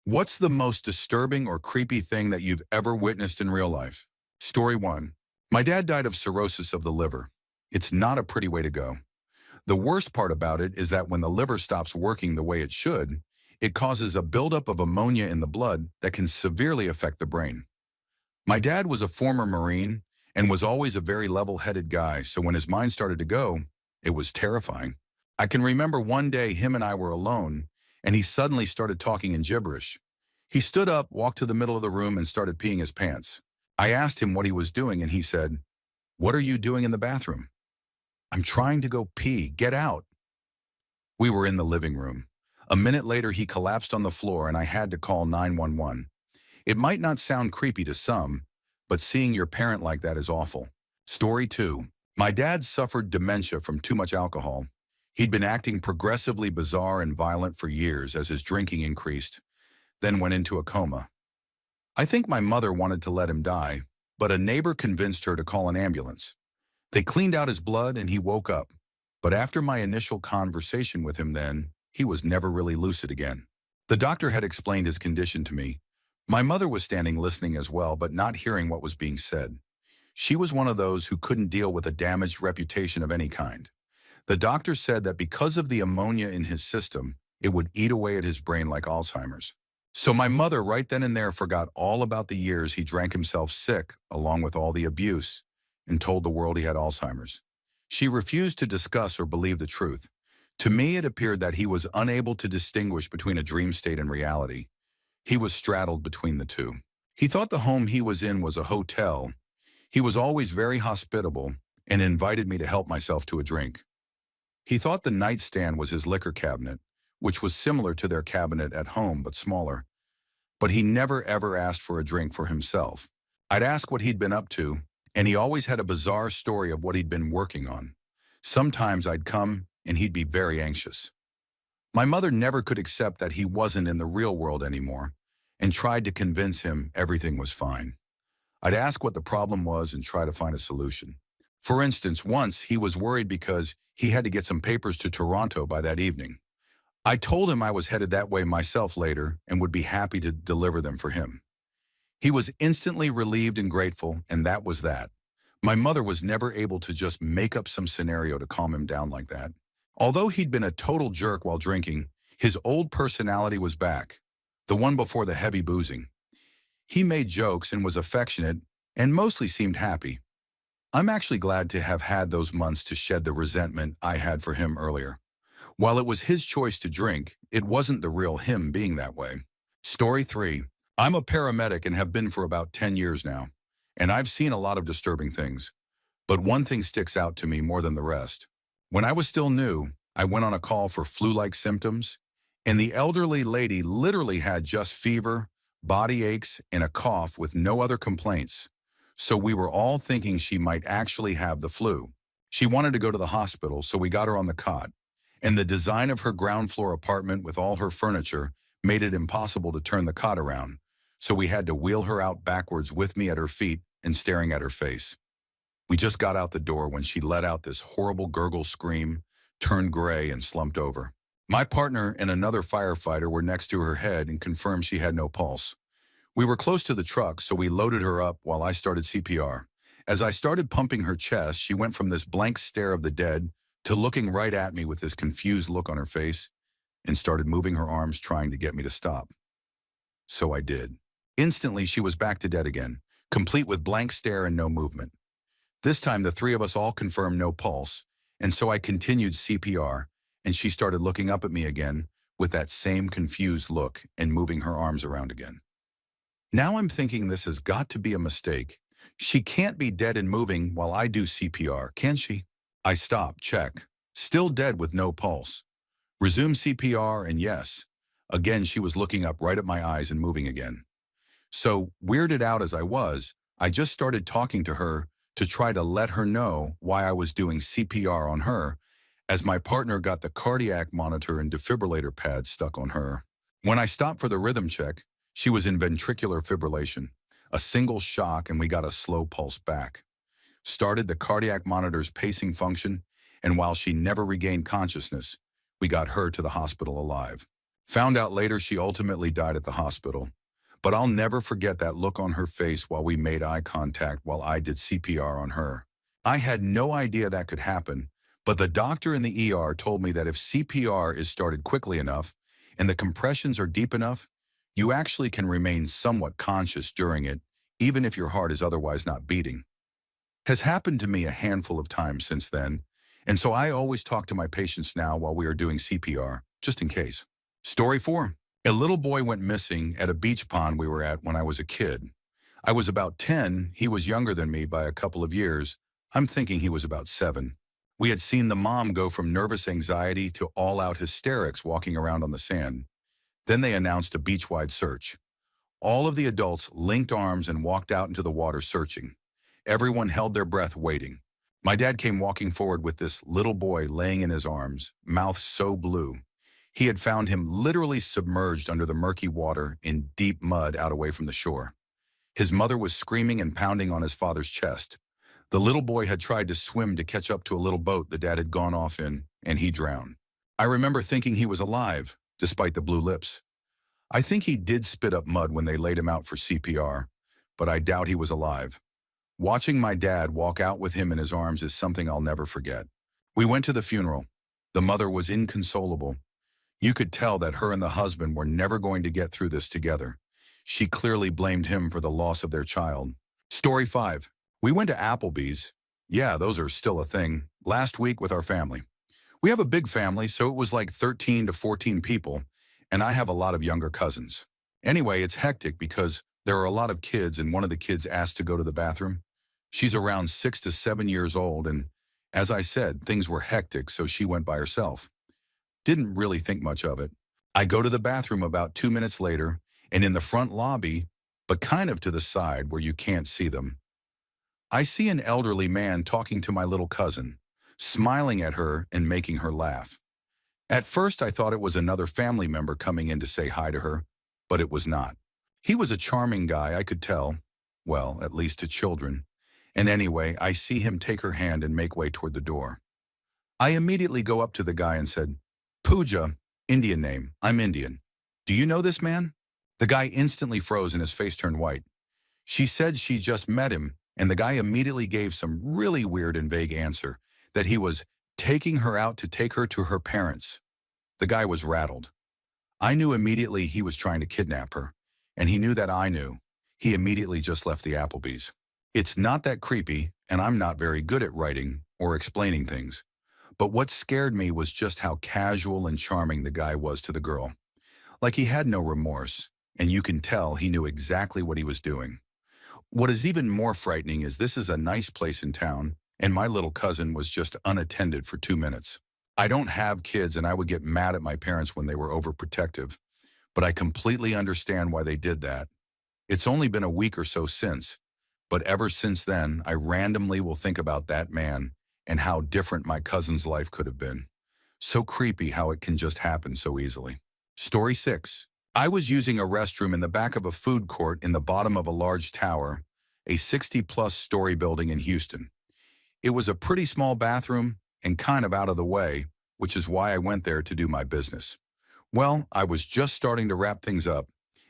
What's the most disturbing or creepy thing that you've ever witnessed in real life? Story 1. My dad died of cirrhosis of the liver. It's not a pretty way to go. The worst part about it is that when the liver stops working the way it should, it causes a buildup of ammonia in the blood that can severely affect the brain. My dad was a former Marine and was always a very level-headed guy, so when his mind started to go, it was terrifying. I can remember one day him and I were alone, and he suddenly started talking in gibberish. He stood up, walked to the middle of the room, and started peeing his pants. I asked him what he was doing, and he said, "What are you doing in the bathroom?" "I'm trying to go pee. Get out." We were in the living room. A minute later, he collapsed on the floor, and I had to call 911. It might not sound creepy to some, but seeing your parent like that is awful. Story 2. My dad suffered dementia from too much alcohol. He'd been acting progressively bizarre and violent for years as his drinking increased, then went into a coma. I think my mother wanted to let him die, but a neighbor convinced her to call an ambulance. They cleaned out his blood and he woke up. But after my initial conversation with him then, he was never really lucid again. The doctor had explained his condition to me. My mother was standing listening as well, but not hearing what was being said. She was one of those who couldn't deal with a damaged reputation of any kind. The doctor said that because of the ammonia in his system, it would eat away at his brain like Alzheimer's. So my mother right then and there forgot all about the years he drank himself sick, along with all the abuse, and told the world he had Alzheimer's. She refused to discuss or believe the truth. To me, it appeared that he was unable to distinguish between a dream state and reality. He was straddled between the two. He thought the home he was in was a hotel. He was always very hospitable and invited me to help myself to a drink. He thought the nightstand was his liquor cabinet, which was similar to their cabinet at home but smaller. But he never ever asked for a drink for himself. I'd ask what he'd been up to, and he always had a bizarre story of what he'd been working on. Sometimes I'd come, and he'd be very anxious. My mother never could accept that he wasn't in the real world anymore, and tried to convince him everything was fine. I'd ask what the problem was and try to find a solution. For instance, once he was worried because he had to get some papers to Toronto by that evening. I told him I was headed that way myself later and would be happy to deliver them for him. He was instantly relieved and grateful, and that was that. My mother was never able to just make up some scenario to calm him down like that. Although he'd been a total jerk while drinking, his old personality was back, the one before the heavy boozing. He made jokes and was affectionate and mostly seemed happy. I'm actually glad to have had those months to shed the resentment I had for him earlier. While it was his choice to drink, it wasn't the real him being that way. Story 3. I'm a paramedic and have been for about 10 years now, and I've seen a lot of disturbing things. But one thing sticks out to me more than the rest. When I was still new, I went on a call for flu-like symptoms, and the elderly lady literally had just fever, body aches, and a cough with no other complaints. So we were all thinking she might actually have the flu. She wanted to go to the hospital, so we got her on the cot. And the design of her ground floor apartment with all her furniture made it impossible to turn the cot around. So we had to wheel her out backwards with me at her feet and staring at her face. We just got out the door when she let out this horrible gurgle scream, turned gray, and slumped over. My partner and another firefighter were next to her head and confirmed she had no pulse. We were close to the truck, so we loaded her up while I started CPR. As I started pumping her chest, she went from this blank stare of the dead to looking right at me with this confused look on her face and started moving her arms trying to get me to stop. So I did. Instantly, she was back to dead again, complete with blank stare and no movement. This time, the three of us all confirmed no pulse, and so I continued CPR, and she started looking up at me again with that same confused look and moving her arms around again. Now I'm thinking this has got to be a mistake. She can't be dead and moving while I do CPR, can she? I stop, check. Still dead with no pulse. Resume CPR, and yes. Again, she was looking up right at my eyes and moving again. So, weirded out as I was, I just started talking to her to try to let her know why I was doing CPR on her, as my partner got the cardiac monitor and defibrillator pad stuck on her. When I stopped for the rhythm check, she was in ventricular fibrillation, a single shock, and we got a slow pulse back. Started the cardiac monitor's pacing function, and while she never regained consciousness, we got her to the hospital alive. Found out later she ultimately died at the hospital. But I'll never forget that look on her face while we made eye contact while I did CPR on her. I had no idea that could happen, but the doctor in the ER told me that if CPR is started quickly enough and the compressions are deep enough, you actually can remain somewhat conscious during it, even if your heart is otherwise not beating. Has happened to me a handful of times since then, and so I always talk to my patients now while we are doing CPR, just in case. Story 4. A little boy went missing at a beach pond we were at when I was a kid. I was about 10, he was younger than me by a couple of years. I'm thinking he was about 7. We had seen the mom go from nervous anxiety to all-out hysterics walking around on the sand. Then they announced a beach-wide search. All of the adults linked arms and walked out into the water searching. Everyone held their breath waiting. My dad came walking forward with this little boy laying in his arms, mouth so blue. He had found him literally submerged under the murky water in deep mud out away from the shore. His mother was screaming and pounding on his father's chest. The little boy had tried to swim to catch up to a little boat the dad had gone off in, and he drowned. I remember thinking he was alive, despite the blue lips. I think he did spit up mud when they laid him out for CPR, but I doubt he was alive. Watching my dad walk out with him in his arms is something I'll never forget. We went to the funeral. The mother was inconsolable. You could tell that her and the husband were never going to get through this together. She clearly blamed him for the loss of their child. Story 5. We went to Applebee's. Yeah, those are still a thing. Last week with our family. We have a big family, so it was like 13 to 14 people, and I have a lot of younger cousins. Anyway, it's hectic because there are a lot of kids, and one of the kids asked to go to the bathroom. She's around 6 to 7 years old, and as I said, things were hectic, so she went by herself. Didn't really think much of it. I go to the bathroom about 2 minutes later, and in the front lobby, but kind of to the side where you can't see them, I see an elderly man talking to my little cousin, smiling at her and making her laugh. At first, I thought it was another family member coming in to say hi to her, but it was not. He was a charming guy, I could tell. Well, at least to children. And anyway, I see him take her hand and make way toward the door. I immediately go up to the guy and said, "Pooja, Indian name, I'm Indian. Do you know this man?" The guy instantly froze and his face turned white. She said she just met him, and the guy immediately gave some really weird and vague answer, that he was taking her out to take her to her parents. The guy was rattled. I knew immediately he was trying to kidnap her, and he knew that I knew. He immediately just left the Applebee's. It's not that creepy, and I'm not very good at writing or explaining things. But what scared me was just how casual and charming the guy was to the girl. Like he had no remorse, and you can tell he knew exactly what he was doing. What is even more frightening is this is a nice place in town, and my little cousin was just unattended for 2 minutes. I don't have kids, and I would get mad at my parents when they were overprotective, but I completely understand why they did that. It's only been a week or so since, but ever since then, I randomly will think about that man and how different my cousin's life could have been. So creepy how it can just happen so easily. Story 6. I was using a restroom in the back of a food court in the bottom of a large tower, a 60-plus story building in Houston. It was a pretty small bathroom and kind of out of the way, which is why I went there to do my business. Well, I was just starting to wrap things up,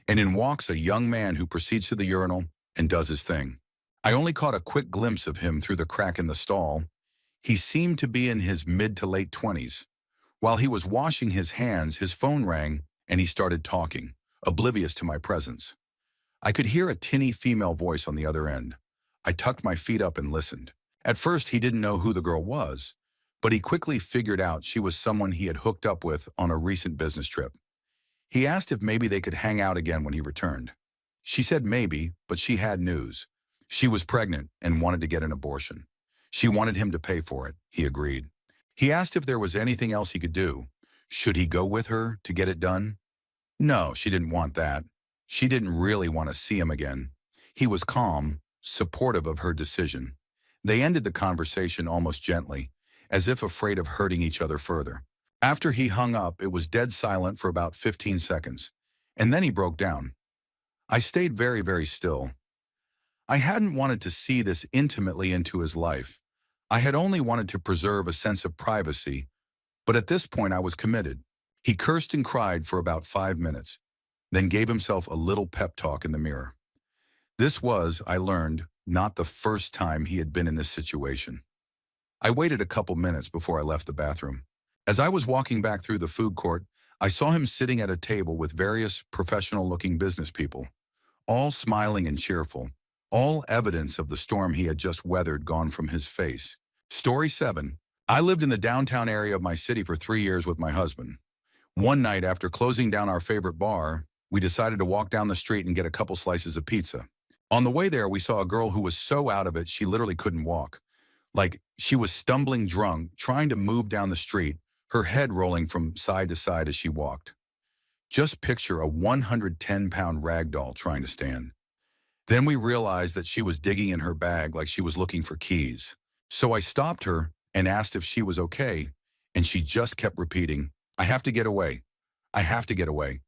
and in walks a young man who proceeds to the urinal and does his thing. I only caught a quick glimpse of him through the crack in the stall. He seemed to be in his mid to late 20s. While he was washing his hands, his phone rang, and he started talking, oblivious to my presence. I could hear a tinny female voice on the other end. I tucked my feet up and listened. At first, he didn't know who the girl was, but he quickly figured out she was someone he had hooked up with on a recent business trip. He asked if maybe they could hang out again when he returned. She said maybe, but she had news. She was pregnant and wanted to get an abortion. She wanted him to pay for it. He agreed. He asked if there was anything else he could do. Should he go with her to get it done? No, she didn't want that. She didn't really want to see him again. He was calm, supportive of her decision. They ended the conversation almost gently, as if afraid of hurting each other further. After he hung up, it was dead silent for about 15 seconds, and then he broke down. I stayed very, very still. I hadn't wanted to see this intimately into his life. I had only wanted to preserve a sense of privacy, but at this point I was committed. He cursed and cried for about 5 minutes, then gave himself a little pep talk in the mirror. This was, I learned, not the first time he had been in this situation. I waited a couple minutes before I left the bathroom. As I was walking back through the food court, I saw him sitting at a table with various professional-looking business people, all smiling and cheerful, all evidence of the storm he had just weathered gone from his face. Story 7. I lived in the downtown area of my city for 3 years with my husband. One night after closing down our favorite bar, we decided to walk down the street and get a couple slices of pizza. On the way there, we saw a girl who was so out of it she literally couldn't walk. Like, she was stumbling drunk, trying to move down the street, her head rolling from side to side as she walked. Just picture a 110-pound rag doll trying to stand. Then we realized that she was digging in her bag like she was looking for keys. So I stopped her and asked if she was okay, and she just kept repeating, "I have to get away. I have to get away."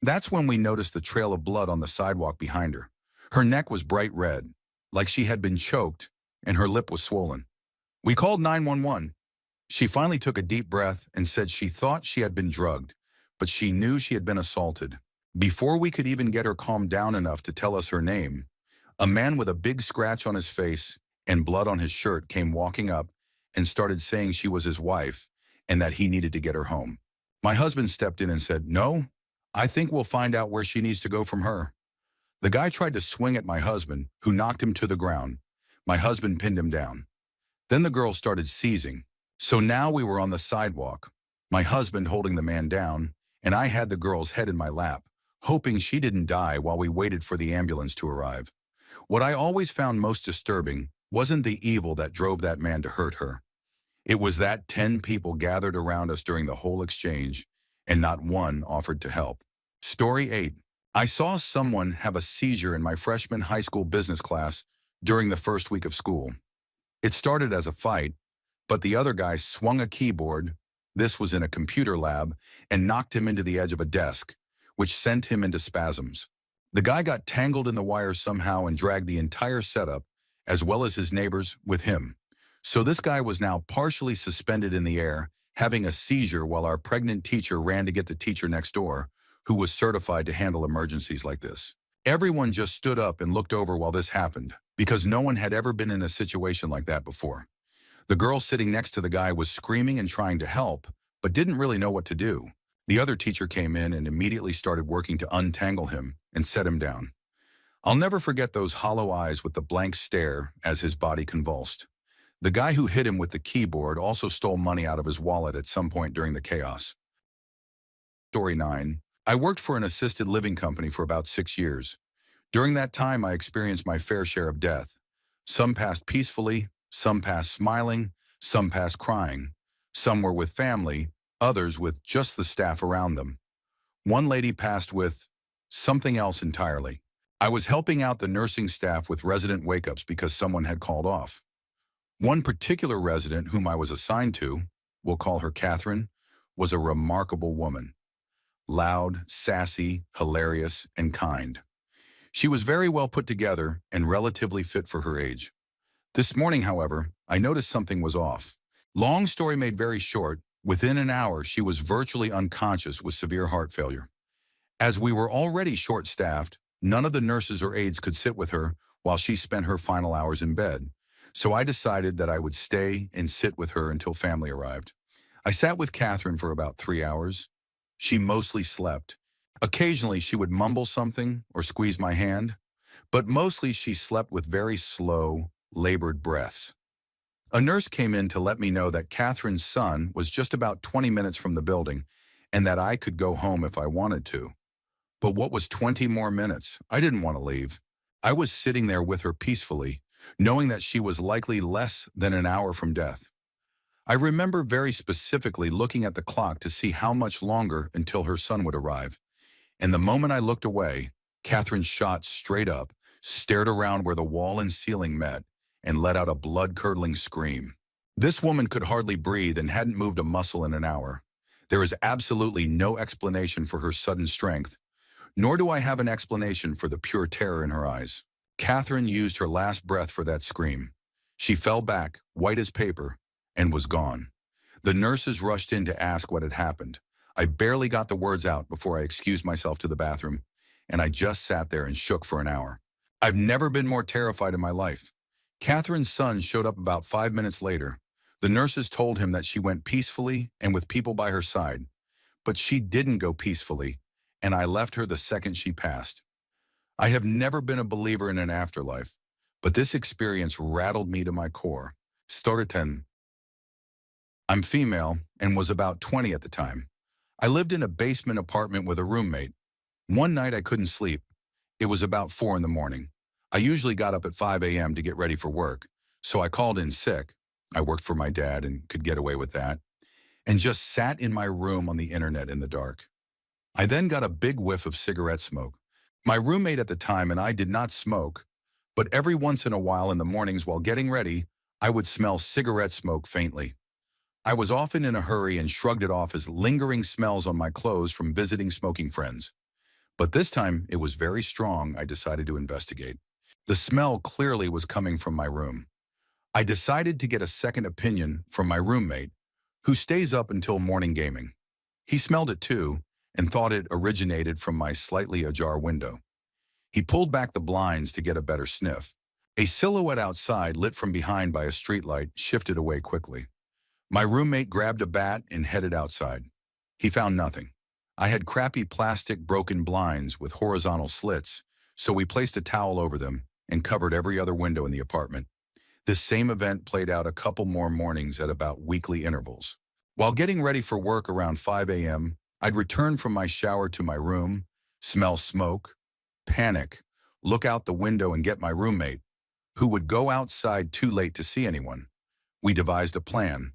That's when we noticed the trail of blood on the sidewalk behind her. Her neck was bright red, like she had been choked, and her lip was swollen. We called 911. She finally took a deep breath and said she thought she had been drugged, but she knew she had been assaulted. Before we could even get her calmed down enough to tell us her name, a man with a big scratch on his face and blood on his shirt came walking up and started saying she was his wife and that he needed to get her home. My husband stepped in and said, "No, I think we'll find out where she needs to go from her." The guy tried to swing at my husband, who knocked him to the ground. My husband pinned him down. Then the girl started seizing. So now we were on the sidewalk, my husband holding the man down, and I had the girl's head in my lap, hoping she didn't die while we waited for the ambulance to arrive. What I always found most disturbing wasn't the evil that drove that man to hurt her. It was that 10 people gathered around us during the whole exchange, and not one offered to help. Story 8. I saw someone have a seizure in my freshman high school business class during the first week of school. It started as a fight, but the other guy swung a keyboard, this was in a computer lab, and knocked him into the edge of a desk, which sent him into spasms. The guy got tangled in the wires somehow and dragged the entire setup, as well as his neighbors, with him. So this guy was now partially suspended in the air, having a seizure while our pregnant teacher ran to get the teacher next door, who was certified to handle emergencies like this. Everyone just stood up and looked over while this happened, because no one had ever been in a situation like that before. The girl sitting next to the guy was screaming and trying to help, but didn't really know what to do. The other teacher came in and immediately started working to untangle him and set him down. I'll never forget those hollow eyes with the blank stare as his body convulsed. The guy who hit him with the keyboard also stole money out of his wallet at some point during the chaos. Story 9. I worked for an assisted living company for about 6 years. During that time, I experienced my fair share of death. Some passed peacefully, some passed smiling, some passed crying. Some were with family, others with just the staff around them. One lady passed with something else entirely. I was helping out the nursing staff with resident wake-ups because someone had called off. One particular resident whom I was assigned to, we'll call her Catherine, was a remarkable woman. Loud, sassy, hilarious, and kind. She was very well put together and relatively fit for her age. This morning, however, I noticed something was off. Long story made very short, within an hour she was virtually unconscious with severe heart failure. As we were already short-staffed, none of the nurses or aides could sit with her while she spent her final hours in bed, so I decided that I would stay and sit with her until family arrived. I sat with Catherine for about 3 hours. She mostly slept. Occasionally she would mumble something or squeeze my hand, but mostly she slept with very slow, labored breaths. A nurse came in to let me know that Catherine's son was just about 20 minutes from the building and that I could go home if I wanted to. But what was 20 more minutes? I didn't want to leave. I was sitting there with her peacefully, knowing that she was likely less than an hour from death. I remember very specifically looking at the clock to see how much longer until her son would arrive. And the moment I looked away, Catherine shot straight up, stared around where the wall and ceiling met, and let out a blood-curdling scream. This woman could hardly breathe and hadn't moved a muscle in an hour. There is absolutely no explanation for her sudden strength, nor do I have an explanation for the pure terror in her eyes. Catherine used her last breath for that scream. She fell back, white as paper, and was gone. The nurses rushed in to ask what had happened. I barely got the words out before I excused myself to the bathroom, and I just sat there and shook for an hour. I've never been more terrified in my life. Catherine's son showed up about 5 minutes later. The nurses told him that she went peacefully and with people by her side, but she didn't go peacefully, and I left her the second she passed. I have never been a believer in an afterlife, but this experience rattled me to my core. Storytime. I'm female and was about 20 at the time. I lived in a basement apartment with a roommate. One night I couldn't sleep. It was about 4 in the morning. I usually got up at 5 a.m. to get ready for work, so I called in sick. I worked for my dad and could get away with that, and just sat in my room on the internet in the dark. I then got a big whiff of cigarette smoke. My roommate at the time and I did not smoke, but every once in a while in the mornings while getting ready, I would smell cigarette smoke faintly. I was often in a hurry and shrugged it off as lingering smells on my clothes from visiting smoking friends. But this time, it was very strong. I decided to investigate. The smell clearly was coming from my room. I decided to get a second opinion from my roommate, who stays up until morning gaming. He smelled it too and thought it originated from my slightly ajar window. He pulled back the blinds to get a better sniff. A silhouette outside, lit from behind by a streetlight, shifted away quickly. My roommate grabbed a bat and headed outside. He found nothing. I had crappy plastic broken blinds with horizontal slits, so we placed a towel over them and covered every other window in the apartment. This same event played out a couple more mornings at about weekly intervals. While getting ready for work around 5 a.m., I'd return from my shower to my room, smell smoke, panic, look out the window and get my roommate, who would go outside too late to see anyone. We devised a plan.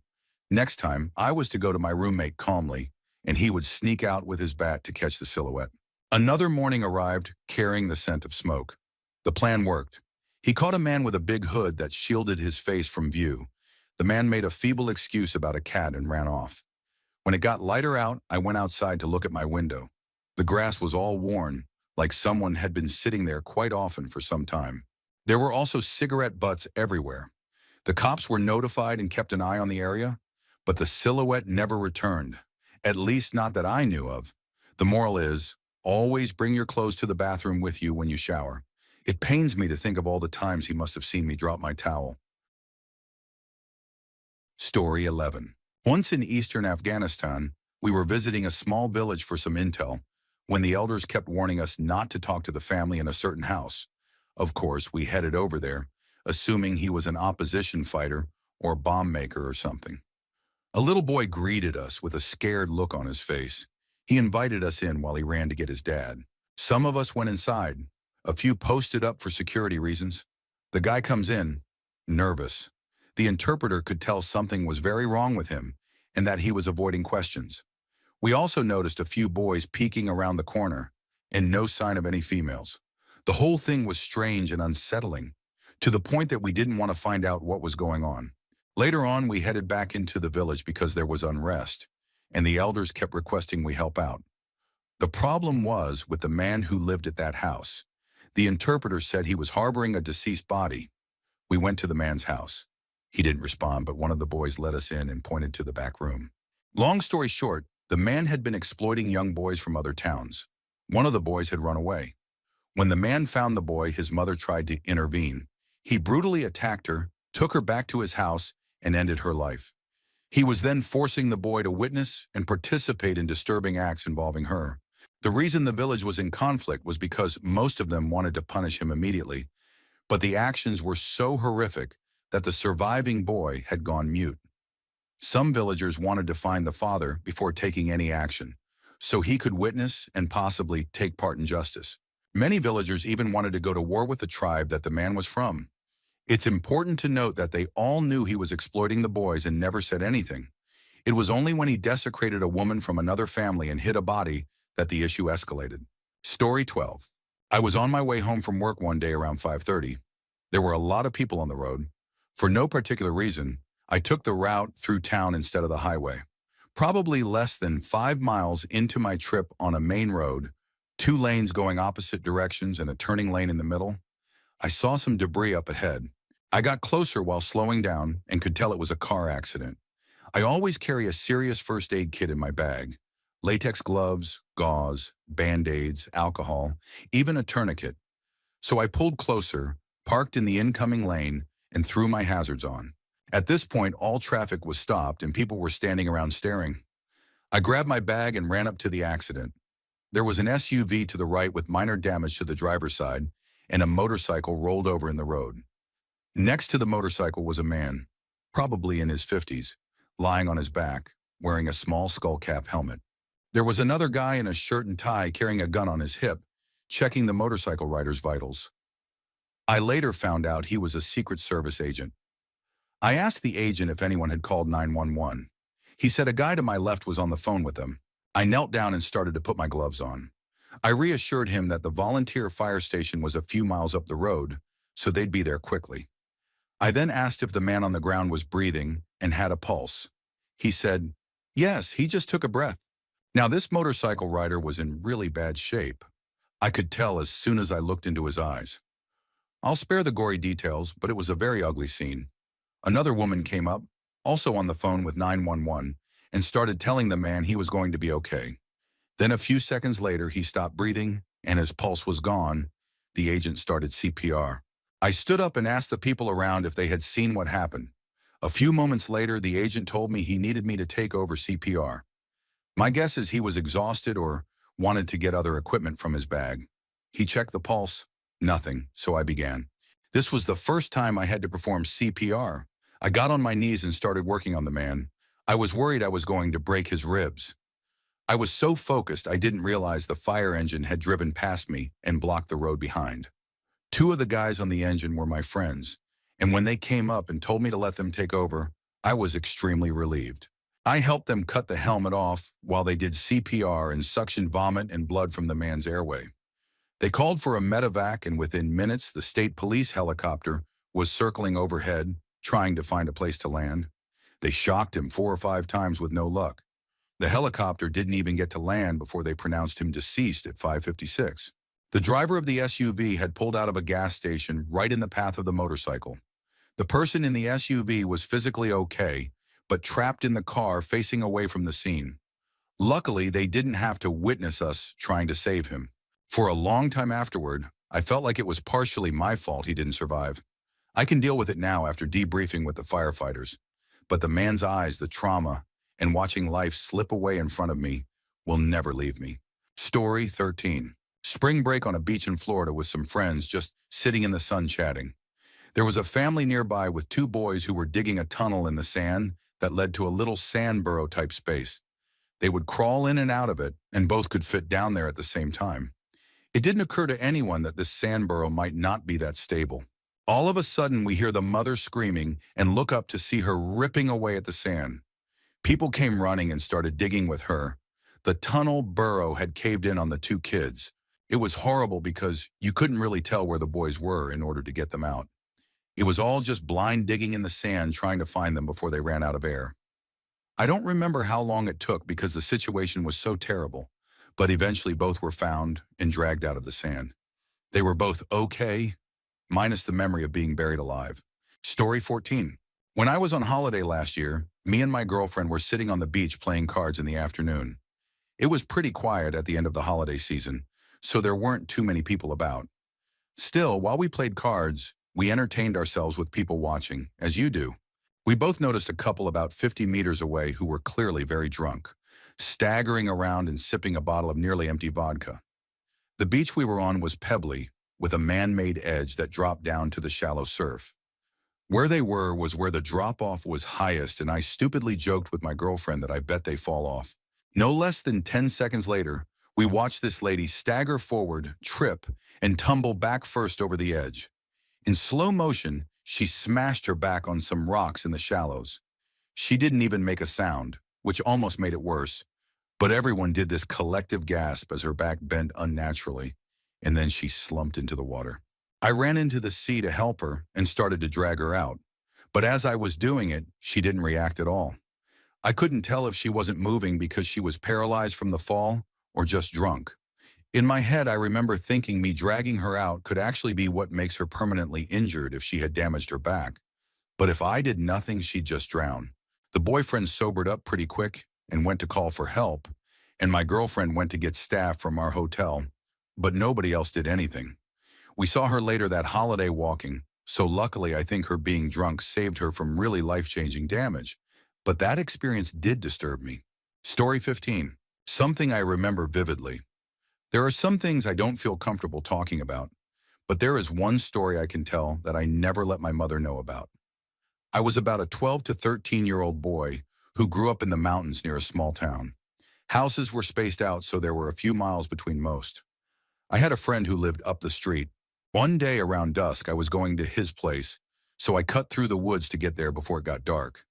Next time, I was to go to my roommate calmly, and he would sneak out with his bat to catch the silhouette. Another morning arrived, carrying the scent of smoke. The plan worked. He caught a man with a big hood that shielded his face from view. The man made a feeble excuse about a cat and ran off. When it got lighter out, I went outside to look at my window. The grass was all worn, like someone had been sitting there quite often for some time. There were also cigarette butts everywhere. The cops were notified and kept an eye on the area, but the silhouette never returned, at least not that I knew of. The moral is, always bring your clothes to the bathroom with you when you shower. It pains me to think of all the times he must have seen me drop my towel. Story 11. Once in eastern Afghanistan, we were visiting a small village for some intel when the elders kept warning us not to talk to the family in a certain house. Of course, we headed over there, assuming he was an opposition fighter or bomb maker or something. A little boy greeted us with a scared look on his face. He invited us in while he ran to get his dad. Some of us went inside. A few posted up for security reasons. The guy comes in, nervous. The interpreter could tell something was very wrong with him and that he was avoiding questions. We also noticed a few boys peeking around the corner and no sign of any females. The whole thing was strange and unsettling, to the point that we didn't want to find out what was going on. Later on, we headed back into the village because there was unrest, and the elders kept requesting we help out. The problem was with the man who lived at that house. The interpreter said he was harboring a deceased body. We went to the man's house. He didn't respond, but one of the boys let us in and pointed to the back room. Long story short, the man had been exploiting young boys from other towns. One of the boys had run away. When the man found the boy, his mother tried to intervene. He brutally attacked her, took her back to his house, and ended her life. He was then forcing the boy to witness and participate in disturbing acts involving her. The reason the village was in conflict was because most of them wanted to punish him immediately, but the actions were so horrific that the surviving boy had gone mute. Some villagers wanted to find the father before taking any action, so he could witness and possibly take part in justice. Many villagers even wanted to go to war with the tribe that the man was from. It's important to note that they all knew he was exploiting the boys and never said anything. It was only when he desecrated a woman from another family and hid a body that the issue escalated. Story 12. I was on my way home from work one day around 5:30. There were a lot of people on the road. For no particular reason, I took the route through town instead of the highway. Probably less than 5 miles into my trip on a main road, 2 lanes going opposite directions and a turning lane in the middle, I saw some debris up ahead. I got closer while slowing down and could tell it was a car accident. I always carry a serious first aid kit in my bag. latex gloves, gauze, band-aids, alcohol, even a tourniquet. So I pulled closer, parked in the incoming lane, and threw my hazards on. At this point, all traffic was stopped and people were standing around staring. I grabbed my bag and ran up to the accident. There was an SUV to the right with minor damage to the driver's side, and a motorcycle rolled over in the road. Next to the motorcycle was a man, probably in his 50s, lying on his back, wearing a small skull cap helmet. There was another guy in a shirt and tie carrying a gun on his hip, checking the motorcycle rider's vitals. I later found out he was a Secret Service agent. I asked the agent if anyone had called 911. He said a guy to my left was on the phone with them. I knelt down and started to put my gloves on. I reassured him that the volunteer fire station was a few miles up the road, so they'd be there quickly. I then asked if the man on the ground was breathing and had a pulse. He said, yes, he just took a breath. Now this motorcycle rider was in really bad shape. I could tell as soon as I looked into his eyes. I'll spare the gory details, but it was a very ugly scene. Another woman came up, also on the phone with 911, and started telling the man he was going to be okay. Then a few seconds later, he stopped breathing and his pulse was gone. The agent started CPR. I stood up and asked the people around if they had seen what happened. A few moments later, the agent told me he needed me to take over CPR. My guess is he was exhausted or wanted to get other equipment from his bag. He checked the pulse, nothing, so I began. This was the first time I had to perform CPR. I got on my knees and started working on the man. I was worried I was going to break his ribs. I was so focused I didn't realize the fire engine had driven past me and blocked the road behind. Two of the guys on the engine were my friends, and when they came up and told me to let them take over, I was extremely relieved. I helped them cut the helmet off while they did CPR and suctioned vomit and blood from the man's airway. They called for a medevac, and within minutes, the state police helicopter was circling overhead, trying to find a place to land. They shocked him 4 or 5 times with no luck. The helicopter didn't even get to land before they pronounced him deceased at 5:56. The driver of the SUV had pulled out of a gas station right in the path of the motorcycle. The person in the SUV was physically okay, but trapped in the car facing away from the scene. Luckily, they didn't have to witness us trying to save him. For a long time afterward, I felt like it was partially my fault he didn't survive. I can deal with it now after debriefing with the firefighters, but the man's eyes, the trauma, and watching life slip away in front of me will never leave me. Story 13. Spring break on a beach in Florida with some friends just sitting in the sun chatting. There was a family nearby with 2 boys who were digging a tunnel in the sand that led to a little sand burrow type space. They would crawl in and out of it, and both could fit down there at the same time. It didn't occur to anyone that this sand burrow might not be that stable. All of a sudden, we hear the mother screaming and look up to see her ripping away at the sand. People came running and started digging with her. The tunnel burrow had caved in on the 2 kids. It was horrible because you couldn't really tell where the boys were in order to get them out. It was all just blind digging in the sand trying to find them before they ran out of air. I don't remember how long it took because the situation was so terrible, but eventually both were found and dragged out of the sand. They were both okay, minus the memory of being buried alive. Story 14. When I was on holiday last year, me and my girlfriend were sitting on the beach playing cards in the afternoon. It was pretty quiet at the end of the holiday season, so there weren't too many people about. Still, while we played cards, we entertained ourselves with people watching, as you do. We both noticed a couple about 50 meters away who were clearly very drunk, staggering around and sipping a bottle of nearly empty vodka. The beach we were on was pebbly, with a man-made edge that dropped down to the shallow surf. Where they were was where the drop-off was highest, and I stupidly joked with my girlfriend that I bet they fall off. No less than 10 seconds later, we watched this lady stagger forward, trip, and tumble back first over the edge. In slow motion, she smashed her back on some rocks in the shallows. She didn't even make a sound, which almost made it worse, but everyone did this collective gasp as her back bent unnaturally, and then she slumped into the water. I ran into the sea to help her and started to drag her out, but as I was doing it, she didn't react at all. I couldn't tell if she wasn't moving because she was paralyzed from the fall or just drunk. In my head, I remember thinking me dragging her out could actually be what makes her permanently injured if she had damaged her back. But if I did nothing, she'd just drown. The boyfriend sobered up pretty quick and went to call for help, and my girlfriend went to get staff from our hotel, but nobody else did anything. We saw her later that holiday walking, so luckily I think her being drunk saved her from really life-changing damage. But that experience did disturb me. Story 15. Something I remember vividly. There are some things I don't feel comfortable talking about, but there is one story I can tell that I never let my mother know about. I was about a 12 to 13-year-old boy who grew up in the mountains near a small town. Houses were spaced out so there were a few miles between most. I had a friend who lived up the street. One day around dusk, I was going to his place, so I cut through the woods to get there before it got dark.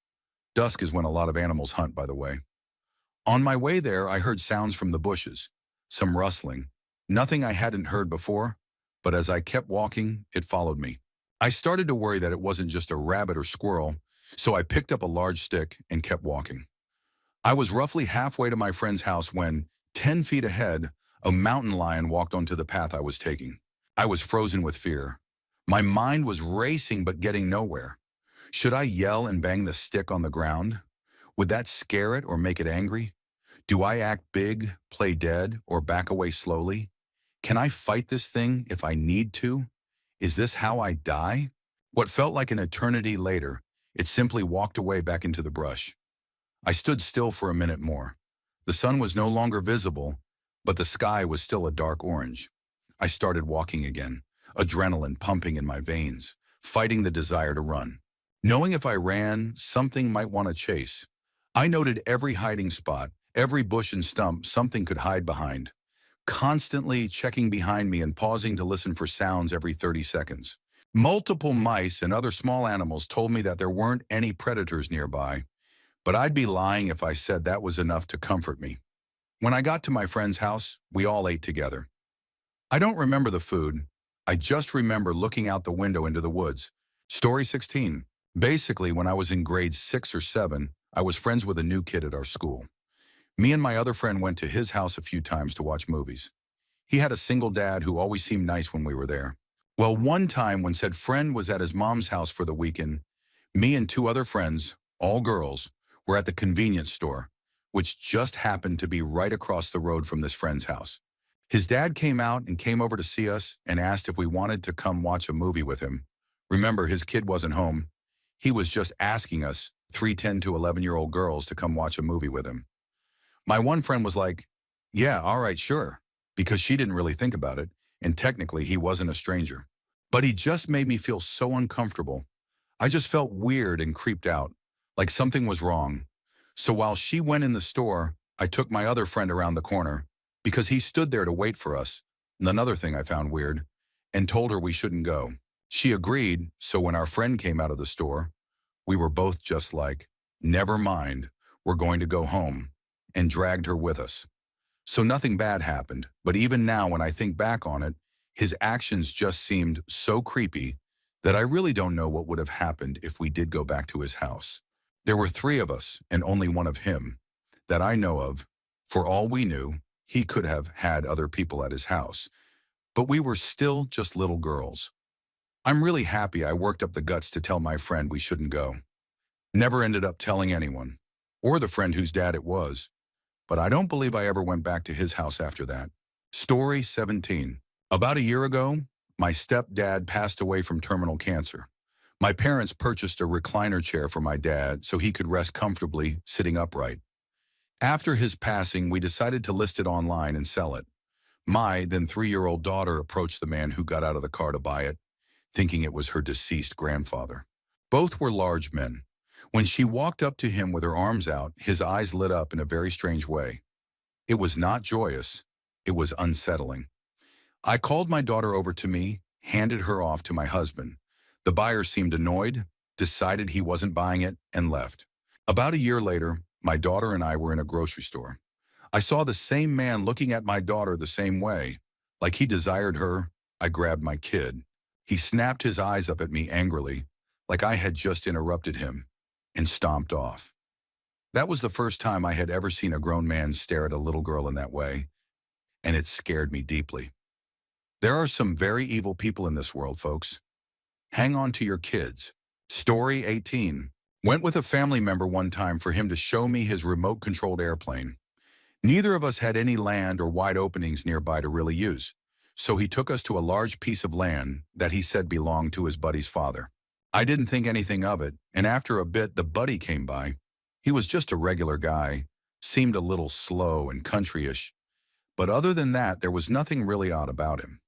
Dusk is when a lot of animals hunt, by the way. On my way there, I heard sounds from the bushes, some rustling, nothing I hadn't heard before, but as I kept walking, it followed me. I started to worry that it wasn't just a rabbit or squirrel, so I picked up a large stick and kept walking. I was roughly halfway to my friend's house when, 10 feet ahead, a mountain lion walked onto the path I was taking. I was frozen with fear. My mind was racing but getting nowhere. Should I yell and bang the stick on the ground? Would that scare it or make it angry? Do I act big, play dead, or back away slowly? Can I fight this thing if I need to? Is this how I die? What felt like an eternity later, it simply walked away back into the brush. I stood still for a minute more. The sun was no longer visible, but the sky was still a dark orange. I started walking again, adrenaline pumping in my veins, fighting the desire to run. Knowing if I ran, something might want to chase. I noted every hiding spot, every bush and stump something could hide behind, constantly checking behind me and pausing to listen for sounds every 30 seconds. Multiple mice and other small animals told me that there weren't any predators nearby, but I'd be lying if I said that was enough to comfort me. When I got to my friend's house, we all ate together. I don't remember the food. I just remember looking out the window into the woods. Story 16. Basically, when I was in grade 6 or 7, I was friends with a new kid at our school. Me and my other friend went to his house a few times to watch movies. He had a single dad who always seemed nice when we were there. Well, one time when said friend was at his mom's house for the weekend, me and 2 other friends, all girls, were at the convenience store, which just happened to be right across the road from this friend's house. His dad came out and came over to see us and asked if we wanted to come watch a movie with him. Remember, his kid wasn't home. He was just asking us, 3 10 to 11-year-old girls, to come watch a movie with him. My one friend was like, yeah, all right, sure, because she didn't really think about it, and technically he wasn't a stranger. But he just made me feel so uncomfortable. I just felt weird and creeped out, like something was wrong. So while she went in the store, I took my other friend around the corner, because he stood there to wait for us, and another thing I found weird, and told her we shouldn't go. She agreed, so when our friend came out of the store, we were both just like, never mind, we're going to go home, and dragged her with us. So nothing bad happened, but even now when I think back on it, his actions just seemed so creepy that I really don't know what would have happened if we did go back to his house. There were 3 of us and only one of him that I know of. For all we knew, he could have had other people at his house, but we were still just little girls. I'm really happy I worked up the guts to tell my friend we shouldn't go. Never ended up telling anyone, or the friend whose dad it was, but I don't believe I ever went back to his house after that. Story 17. About a year ago, my stepdad passed away from terminal cancer. My parents purchased a recliner chair for my dad so he could rest comfortably sitting upright. After his passing, we decided to list it online and sell it. My then 3-year-old daughter approached the man who got out of the car to buy it, thinking it was her deceased grandfather. Both were large men. When she walked up to him with her arms out, his eyes lit up in a very strange way. It was not joyous. It was unsettling. I called my daughter over to me, handed her off to my husband. The buyer seemed annoyed, decided he wasn't buying it, and left. About a year later, my daughter and I were in a grocery store. I saw the same man looking at my daughter the same way. Like he desired her, I grabbed my kid. He snapped his eyes up at me angrily, like I had just interrupted him, and stomped off. That was the first time I had ever seen a grown man stare at a little girl in that way, and it scared me deeply. There are some very evil people in this world, folks. Hang on to your kids. Story 18. Went with a family member one time for him to show me his remote-controlled airplane. Neither of us had any land or wide openings nearby to really use, so he took us to a large piece of land that he said belonged to his buddy's father. I didn't think anything of it, and after a bit the buddy came by. He was just a regular guy, seemed a little slow and countryish, but other than that there was nothing really odd about him.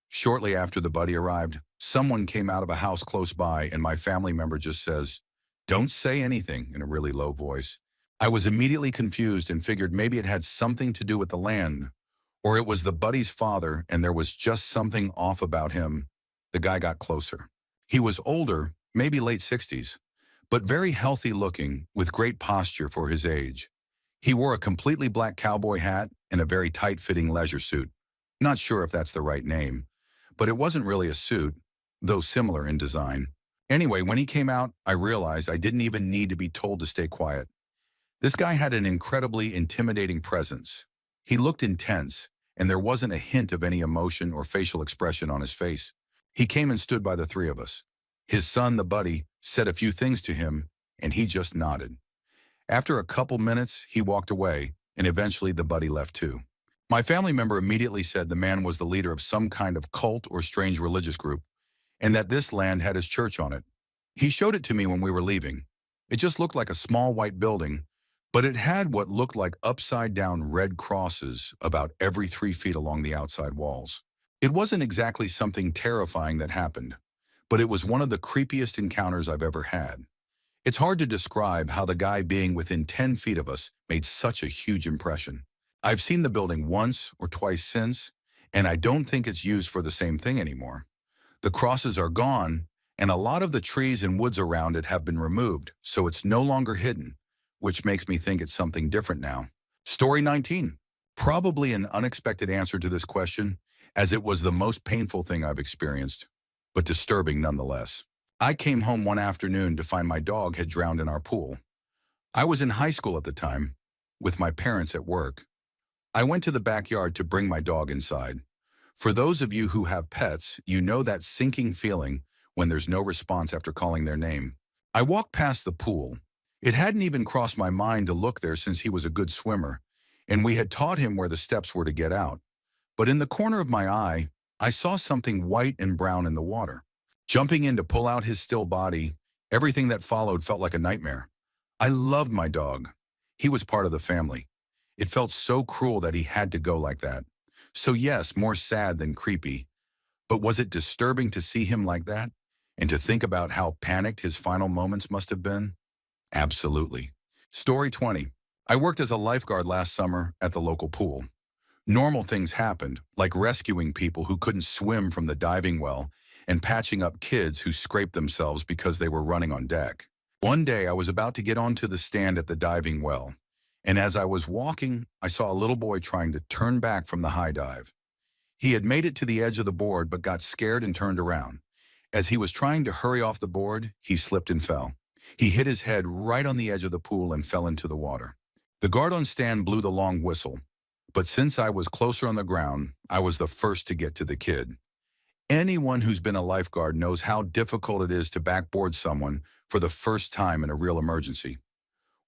Shortly after the buddy arrived, someone came out of a house close by and my family member just says, "Don't say anything," in a really low voice. I was immediately confused and figured maybe it had something to do with the land, or it was the buddy's father and there was just something off about him. The guy got closer. He was older, maybe late 60s, but very healthy looking with great posture for his age. He wore a completely black cowboy hat and a very tight-fitting leisure suit. Not sure if that's the right name, but it wasn't really a suit, though similar in design. Anyway, when he came out, I realized I didn't even need to be told to stay quiet. This guy had an incredibly intimidating presence. He looked intense, and there wasn't a hint of any emotion or facial expression on his face. He came and stood by the three of us. His son, the buddy, said a few things to him, and he just nodded. After a couple minutes, he walked away, and eventually the buddy left too. My family member immediately said the man was the leader of some kind of cult or strange religious group, and that this land had his church on it. He showed it to me when we were leaving. It just looked like a small white building, but it had what looked like upside-down red crosses about every 3 feet along the outside walls. It wasn't exactly something terrifying that happened, but it was one of the creepiest encounters I've ever had. It's hard to describe how the guy being within 10 feet of us made such a huge impression. I've seen the building once or twice since, and I don't think it's used for the same thing anymore. The crosses are gone, and a lot of the trees and woods around it have been removed, so it's no longer hidden, which makes me think it's something different now. Story 19. Probably an unexpected answer to this question, as it was the most painful thing I've experienced, but disturbing nonetheless. I came home one afternoon to find my dog had drowned in our pool. I was in high school at the time, with my parents at work. I went to the backyard to bring my dog inside. For those of you who have pets, you know that sinking feeling when there's no response after calling their name. I walked past the pool. It hadn't even crossed my mind to look there since he was a good swimmer, and we had taught him where the steps were to get out. But in the corner of my eye, I saw something white and brown in the water. Jumping in to pull out his still body, everything that followed felt like a nightmare. I loved my dog. He was part of the family. It felt so cruel that he had to go like that. So yes, more sad than creepy. But was it disturbing to see him like that? And to think about how panicked his final moments must have been? Absolutely. Story 20. I worked as a lifeguard last summer at the local pool. Normal things happened, like rescuing people who couldn't swim from the diving well and patching up kids who scraped themselves because they were running on deck. One day I was about to get onto the stand at the diving well, and as I was walking, I saw a little boy trying to turn back from the high dive. He had made it to the edge of the board but got scared and turned around. As he was trying to hurry off the board, he slipped and fell. He hit his head right on the edge of the pool and fell into the water. The guard on stand blew the long whistle, but since I was closer on the ground, I was the first to get to the kid. Anyone who's been a lifeguard knows how difficult it is to backboard someone for the first time in a real emergency.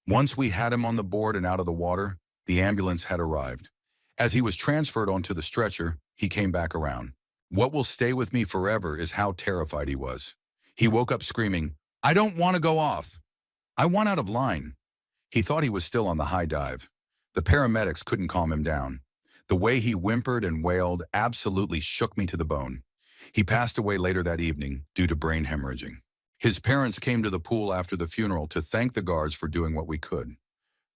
Once we had him on the board and out of the water, the ambulance had arrived. As he was transferred onto the stretcher, he came back around. What will stay with me forever is how terrified he was. He woke up screaming, "I don't want to go off." I want out of line. He thought he was still on the high dive. The paramedics couldn't calm him down. The way he whimpered and wailed absolutely shook me to the bone. He passed away later that evening due to brain hemorrhaging. His parents came to the pool after the funeral to thank the guards for doing what we could.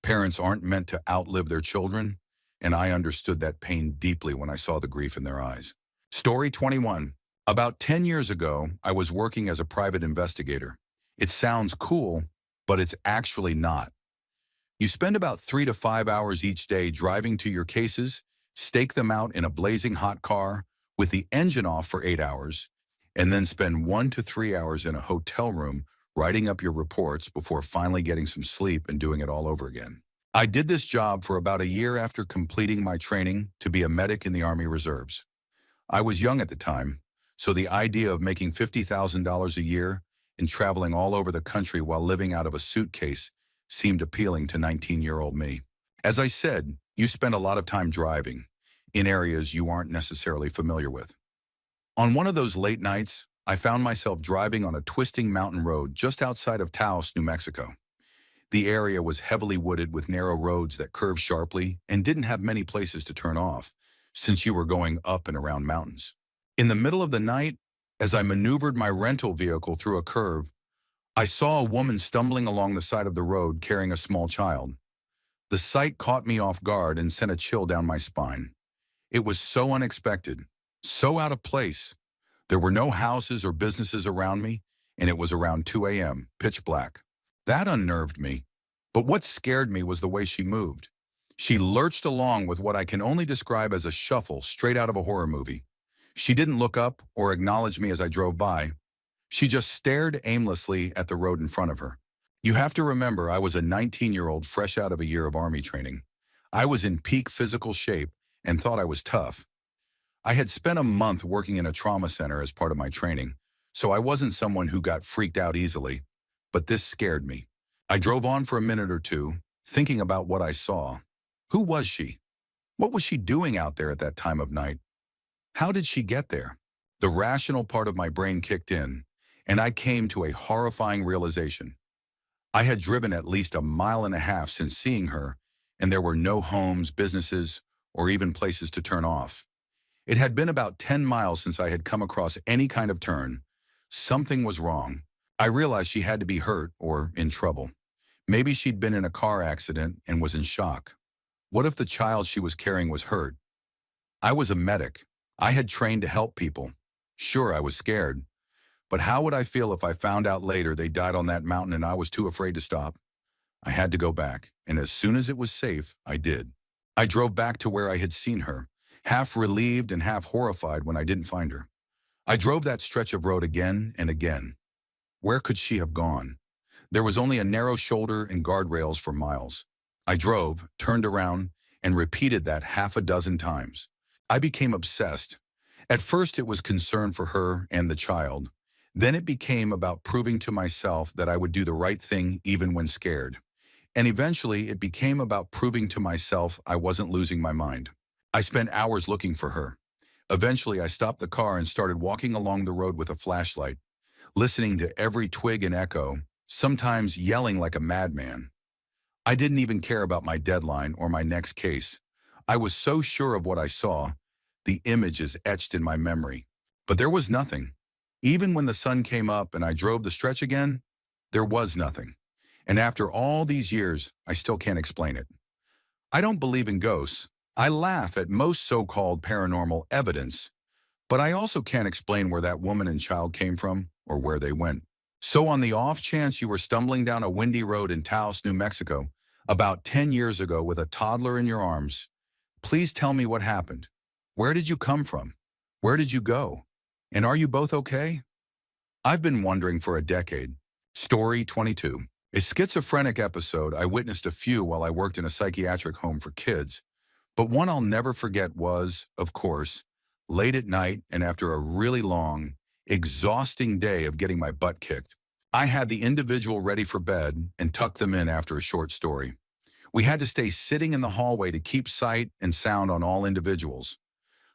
Parents aren't meant to outlive their children, and I understood that pain deeply when I saw the grief in their eyes. Story 21. About 10 years ago, I was working as a private investigator. It sounds cool, but it's actually not. You spend about 3 to 5 hours each day driving to your cases, stake them out in a blazing hot car with the engine off for 8 hours, and then spend 1 to 3 hours in a hotel room writing up your reports before finally getting some sleep and doing it all over again. I did this job for about a year after completing my training to be a medic in the Army Reserves. I was young at the time, so the idea of making $50,000 a year and traveling all over the country while living out of a suitcase seemed appealing to 19-year-old me. As I said, You spend a lot of time driving in areas you aren't necessarily familiar with. On one of those late nights, I found myself driving on a twisting mountain road just outside of Taos, New Mexico. The area was heavily wooded with narrow roads that curved sharply and didn't have many places to turn off, since you were going up and around mountains. In the middle of the night, as I maneuvered my rental vehicle through a curve, I saw a woman stumbling along the side of the road carrying a small child. The sight caught me off guard and sent a chill down my spine. It was so unexpected, so out of place. There were no houses or businesses around me, and it was around 2 a.m., pitch black. That unnerved me. But what scared me was the way she moved. She lurched along with what I can only describe as a shuffle straight out of a horror movie. She didn't look up or acknowledge me as I drove by. She just stared aimlessly at the road in front of her. You have to remember, I was a 19-year-old fresh out of a year of Army training. I was in peak physical shape and thought I was tough. I had spent a month working in a trauma center as part of my training, so I wasn't someone who got freaked out easily. But this scared me. I drove on for a minute or two, thinking about what I saw. Who was she? What was she doing out there at that time of night? How did she get there? The rational part of my brain kicked in, and I came to a horrifying realization. I had driven at least a mile and a half since seeing her, and there were no homes, businesses, or even places to turn off. It had been about 10 miles since I had come across any kind of turn. Something was wrong. I realized she had to be hurt or in trouble. Maybe she'd been in a car accident and was in shock. What if the child she was carrying was hurt? I was a medic. I had trained to help people. Sure, I was scared. But how would I feel if I found out later they died on that mountain and I was too afraid to stop? I had to go back, and as soon as it was safe, I did. I drove back to where I had seen her, half relieved and half horrified when I didn't find her. I drove that stretch of road again and again. Where could she have gone? There was only a narrow shoulder and guardrails for miles. I drove, turned around, and repeated that half a dozen times. I became obsessed. At first it was concern for her and the child. Then it became about proving to myself that I would do the right thing even when scared. And eventually it became about proving to myself I wasn't losing my mind. I spent hours looking for her. Eventually I stopped the car and started walking along the road with a flashlight, listening to every twig and echo, sometimes yelling like a madman. I didn't even care about my deadline or my next case. I was so sure of what I saw, the images etched in my memory. But there was nothing. Even when the sun came up and I drove the stretch again, there was nothing. And after all these years, I still can't explain it. I don't believe in ghosts. I laugh at most so-called paranormal evidence, but I also can't explain where that woman and child came from or where they went. So on the off chance you were stumbling down a windy road in Taos, New Mexico, about 10 years ago with a toddler in your arms, please tell me what happened. Where did you come from? Where did you go? And are you both okay? I've been wondering for a decade. Story 22. A schizophrenic episode. I witnessed a few while I worked in a psychiatric home for kids, but one I'll never forget was, of course, late at night and after a really long, exhausting day of getting my butt kicked. I had the individual ready for bed and tucked them in after a short story. We had to stay sitting in the hallway to keep sight and sound on all individuals.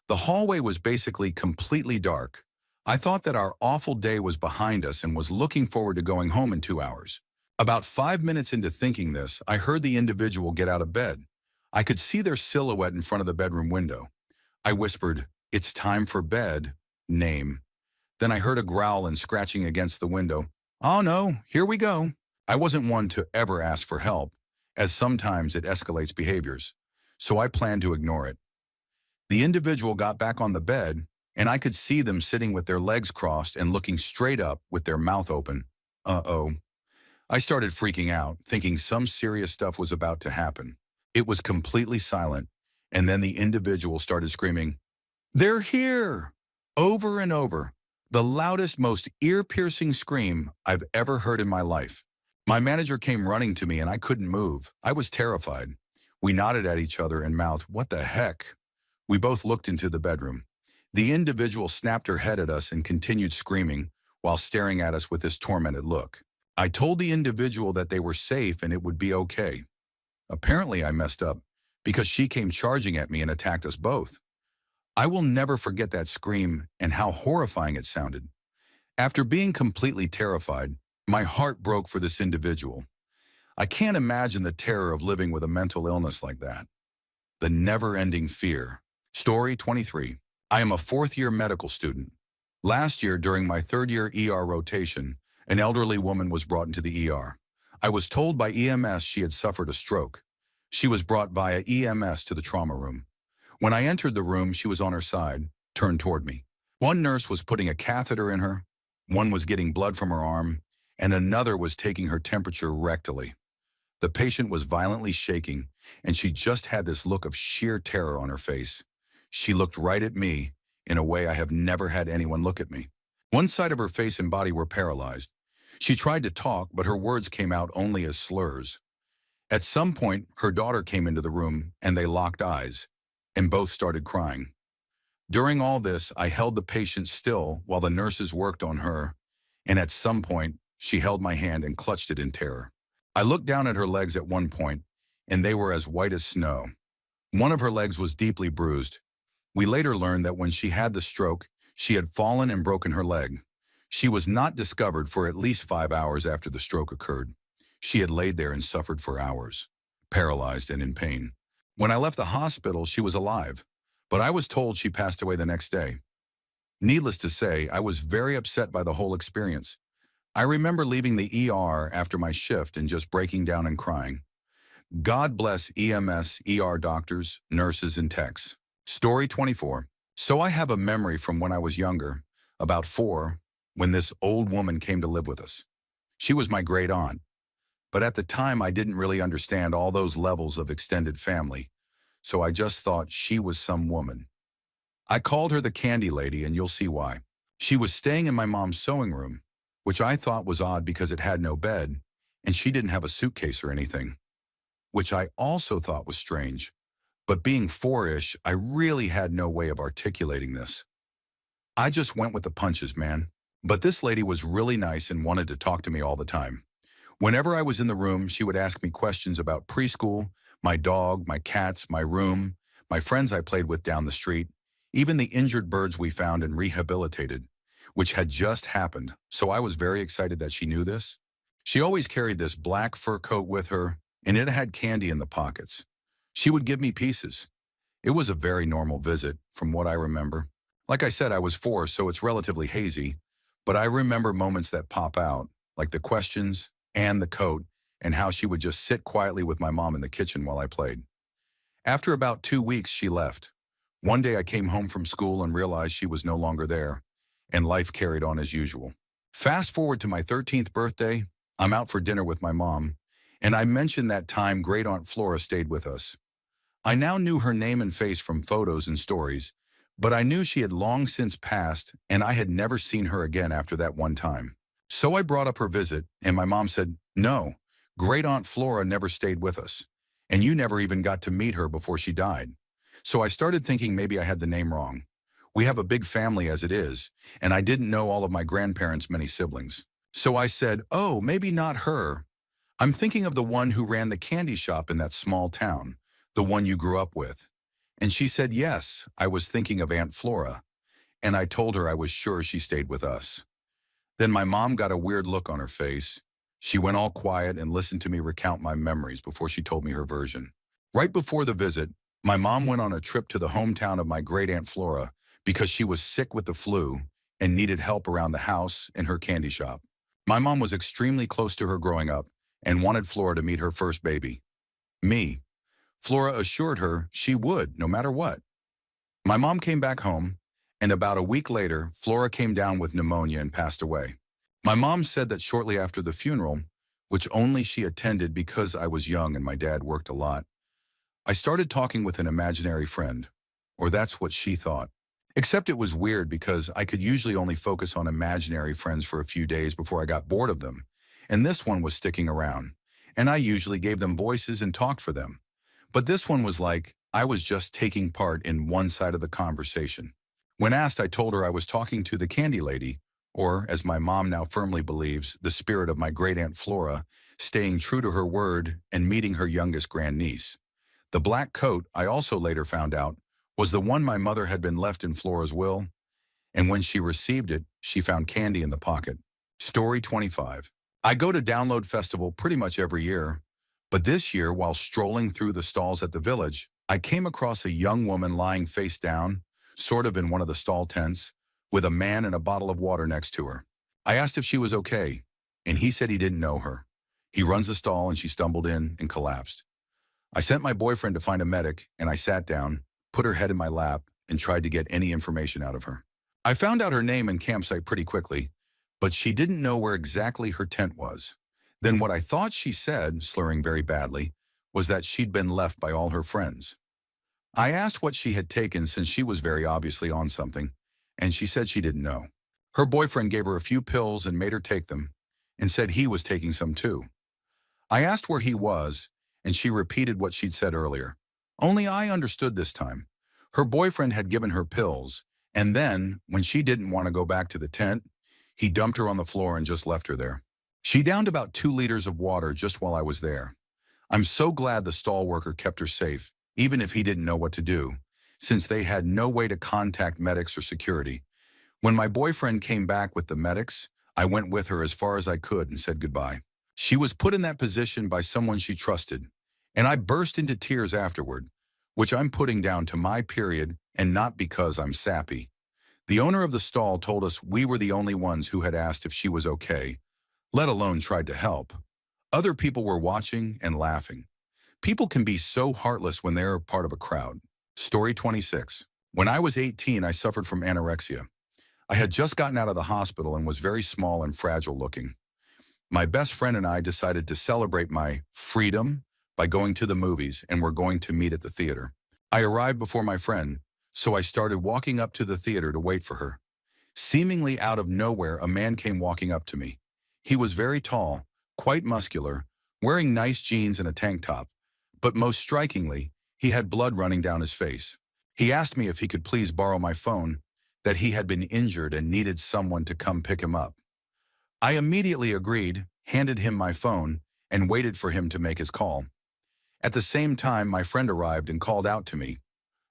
The hallway was basically completely dark. I thought that our awful day was behind us and was looking forward to going home in 2 hours. About 5 minutes into thinking this, I heard the individual get out of bed. I could see their silhouette in front of the bedroom window. I whispered, "It's time for bed, name." Then I heard a growl and scratching against the window. "Oh no, here we go." I wasn't one to ever ask for help, as sometimes it escalates behaviors, so I planned to ignore it. The individual got back on the bed, and I could see them sitting with their legs crossed and looking straight up with their mouth open. Uh-oh. I started freaking out, thinking some serious stuff was about to happen. It was completely silent, and then the individual started screaming, "They're here!" over and over. The loudest, most ear-piercing scream I've ever heard in my life. My manager came running to me and I couldn't move. I was terrified. We nodded at each other and mouthed, "What the heck?" We both looked into the bedroom. The individual snapped her head at us and continued screaming while staring at us with this tormented look. I told the individual that they were safe and it would be okay. Apparently I messed up because she came charging at me and attacked us both. I will never forget that scream and how horrifying it sounded. After being completely terrified, my heart broke for this individual. I can't imagine the terror of living with a mental illness like that. The never-ending fear. Story 23. I am a fourth-year medical student. Last year, during my third-year ER rotation, an elderly woman was brought into the ER. I was told by EMS she had suffered a stroke. She was brought via EMS to the trauma room. When I entered the room, she was on her side, turned toward me. One nurse was putting a catheter in her, one was getting blood from her arm, and another was taking her temperature rectally. The patient was violently shaking, and she just had this look of sheer terror on her face. She looked right at me in a way I have never had anyone look at me. One side of her face and body were paralyzed. She tried to talk, but her words came out only as slurs. At some point, her daughter came into the room, and they locked eyes, and both started crying. During all this, I held the patient still while the nurses worked on her, and at some point, she held my hand and clutched it in terror. I looked down at her legs at one point, and they were as white as snow. One of her legs was deeply bruised. We later learned that when she had the stroke, she had fallen and broken her leg. She was not discovered for at least 5 hours after the stroke occurred. She had laid there and suffered for hours, paralyzed and in pain. When I left the hospital, she was alive, but I was told she passed away the next day. Needless to say, I was very upset by the whole experience. I remember leaving the ER after my shift and just breaking down and crying. God bless EMS, ER doctors, nurses, and techs. Story 24. So I have a memory from when I was younger, about 4, when this old woman came to live with us. She was my great aunt, but at the time I didn't really understand all those levels of extended family, so I just thought she was some woman. I called her the candy lady, and you'll see why. She was staying in my mom's sewing room, which I thought was odd because it had no bed, and she didn't have a suitcase or anything, which I also thought was strange. But being 4-ish, I really had no way of articulating this. I just went with the punches, man. But this lady was really nice and wanted to talk to me all the time. Whenever I was in the room, she would ask me questions about preschool, my dog, my cats, my room, my friends I played with down the street, even the injured birds we found and rehabilitated, which had just happened, so I was very excited that she knew this. She always carried this black fur coat with her, and it had candy in the pockets. She would give me pieces. It was a very normal visit, from what I remember. Like I said, I was 4, so it's relatively hazy, but I remember moments that pop out, like the questions and the coat, and how she would just sit quietly with my mom in the kitchen while I played. After about 2 weeks, she left. One day I came home from school and realized she was no longer there, and life carried on as usual. Fast forward to my 13th birthday, I'm out for dinner with my mom, and I mentioned that time Great Aunt Flora stayed with us. I now knew her name and face from photos and stories, but I knew she had long since passed, and I had never seen her again after that one time. So I brought up her visit, and my mom said, "No, Great Aunt Flora never stayed with us, and you never even got to meet her before she died." So I started thinking maybe I had the name wrong. We have a big family as it is, and I didn't know all of my grandparents' many siblings. So I said, "Oh, maybe not her. I'm thinking of the one who ran the candy shop in that small town, the one you grew up with." And she said, "Yes, I was thinking of Aunt Flora." And I told her I was sure she stayed with us. Then my mom got a weird look on her face. She went all quiet and listened to me recount my memories before she told me her version. Right before the visit, my mom went on a trip to the hometown of my great Aunt Flora because she was sick with the flu and needed help around the house and her candy shop. My mom was extremely close to her growing up and wanted Flora to meet her first baby, me. Flora assured her she would, no matter what. My mom came back home, and about a week later, Flora came down with pneumonia and passed away. My mom said that shortly after the funeral, which only she attended because I was young and my dad worked a lot, I started talking with an imaginary friend, or that's what she thought. Except it was weird because I could usually only focus on imaginary friends for a few days before I got bored of them, and this one was sticking around, and I usually gave them voices and talked for them. But this one was like I was just taking part in one side of the conversation. When asked, I told her I was talking to the candy lady, or, as my mom now firmly believes, the spirit of my great Aunt Flora, staying true to her word and meeting her youngest grandniece. The black coat, I also later found out, was the one my mother had been left in Flora's will, and when she received it, she found candy in the pocket. Story 25. I go to Download Festival pretty much every year, but this year, while strolling through the stalls at the village, I came across a young woman lying face down, sort of in one of the stall tents, with a man and a bottle of water next to her. I asked if she was okay, and he said he didn't know her. He runs the stall and she stumbled in and collapsed. I sent my boyfriend to find a medic, and I sat down, put her head in my lap, and tried to get any information out of her. I found out her name and campsite pretty quickly, but she didn't know where exactly her tent was. Then what I thought she said, slurring very badly, was that she'd been left by all her friends. I asked what she had taken since she was very obviously on something, and she said she didn't know. Her boyfriend gave her a few pills and made her take them, and said he was taking some too. I asked where he was, and she repeated what she'd said earlier. Only I understood this time. Her boyfriend had given her pills, and then, when she didn't want to go back to the tent, he dumped her on the floor and just left her there. She downed about 2 liters of water just while I was there. I'm so glad the stall worker kept her safe, even if he didn't know what to do, since they had no way to contact medics or security. When my boyfriend came back with the medics, I went with her as far as I could and said goodbye. She was put in that position by someone she trusted, and I burst into tears afterward, which I'm putting down to my period and not because I'm sappy. The owner of the stall told us we were the only ones who had asked if she was okay, let alone tried to help. Other people were watching and laughing. People can be so heartless when they're part of a crowd. Story 26. When I was 18, I suffered from anorexia. I had just gotten out of the hospital and was very small and fragile looking. My best friend and I decided to celebrate my freedom by going to the movies, and we're going to meet at the theater. I arrived before my friend, so I started walking up to the theater to wait for her. Seemingly out of nowhere, a man came walking up to me. He was very tall, quite muscular, wearing nice jeans and a tank top, but most strikingly, he had blood running down his face. He asked me if he could please borrow my phone, that he had been injured and needed someone to come pick him up. I immediately agreed, handed him my phone, and waited for him to make his call. At the same time, my friend arrived and called out to me.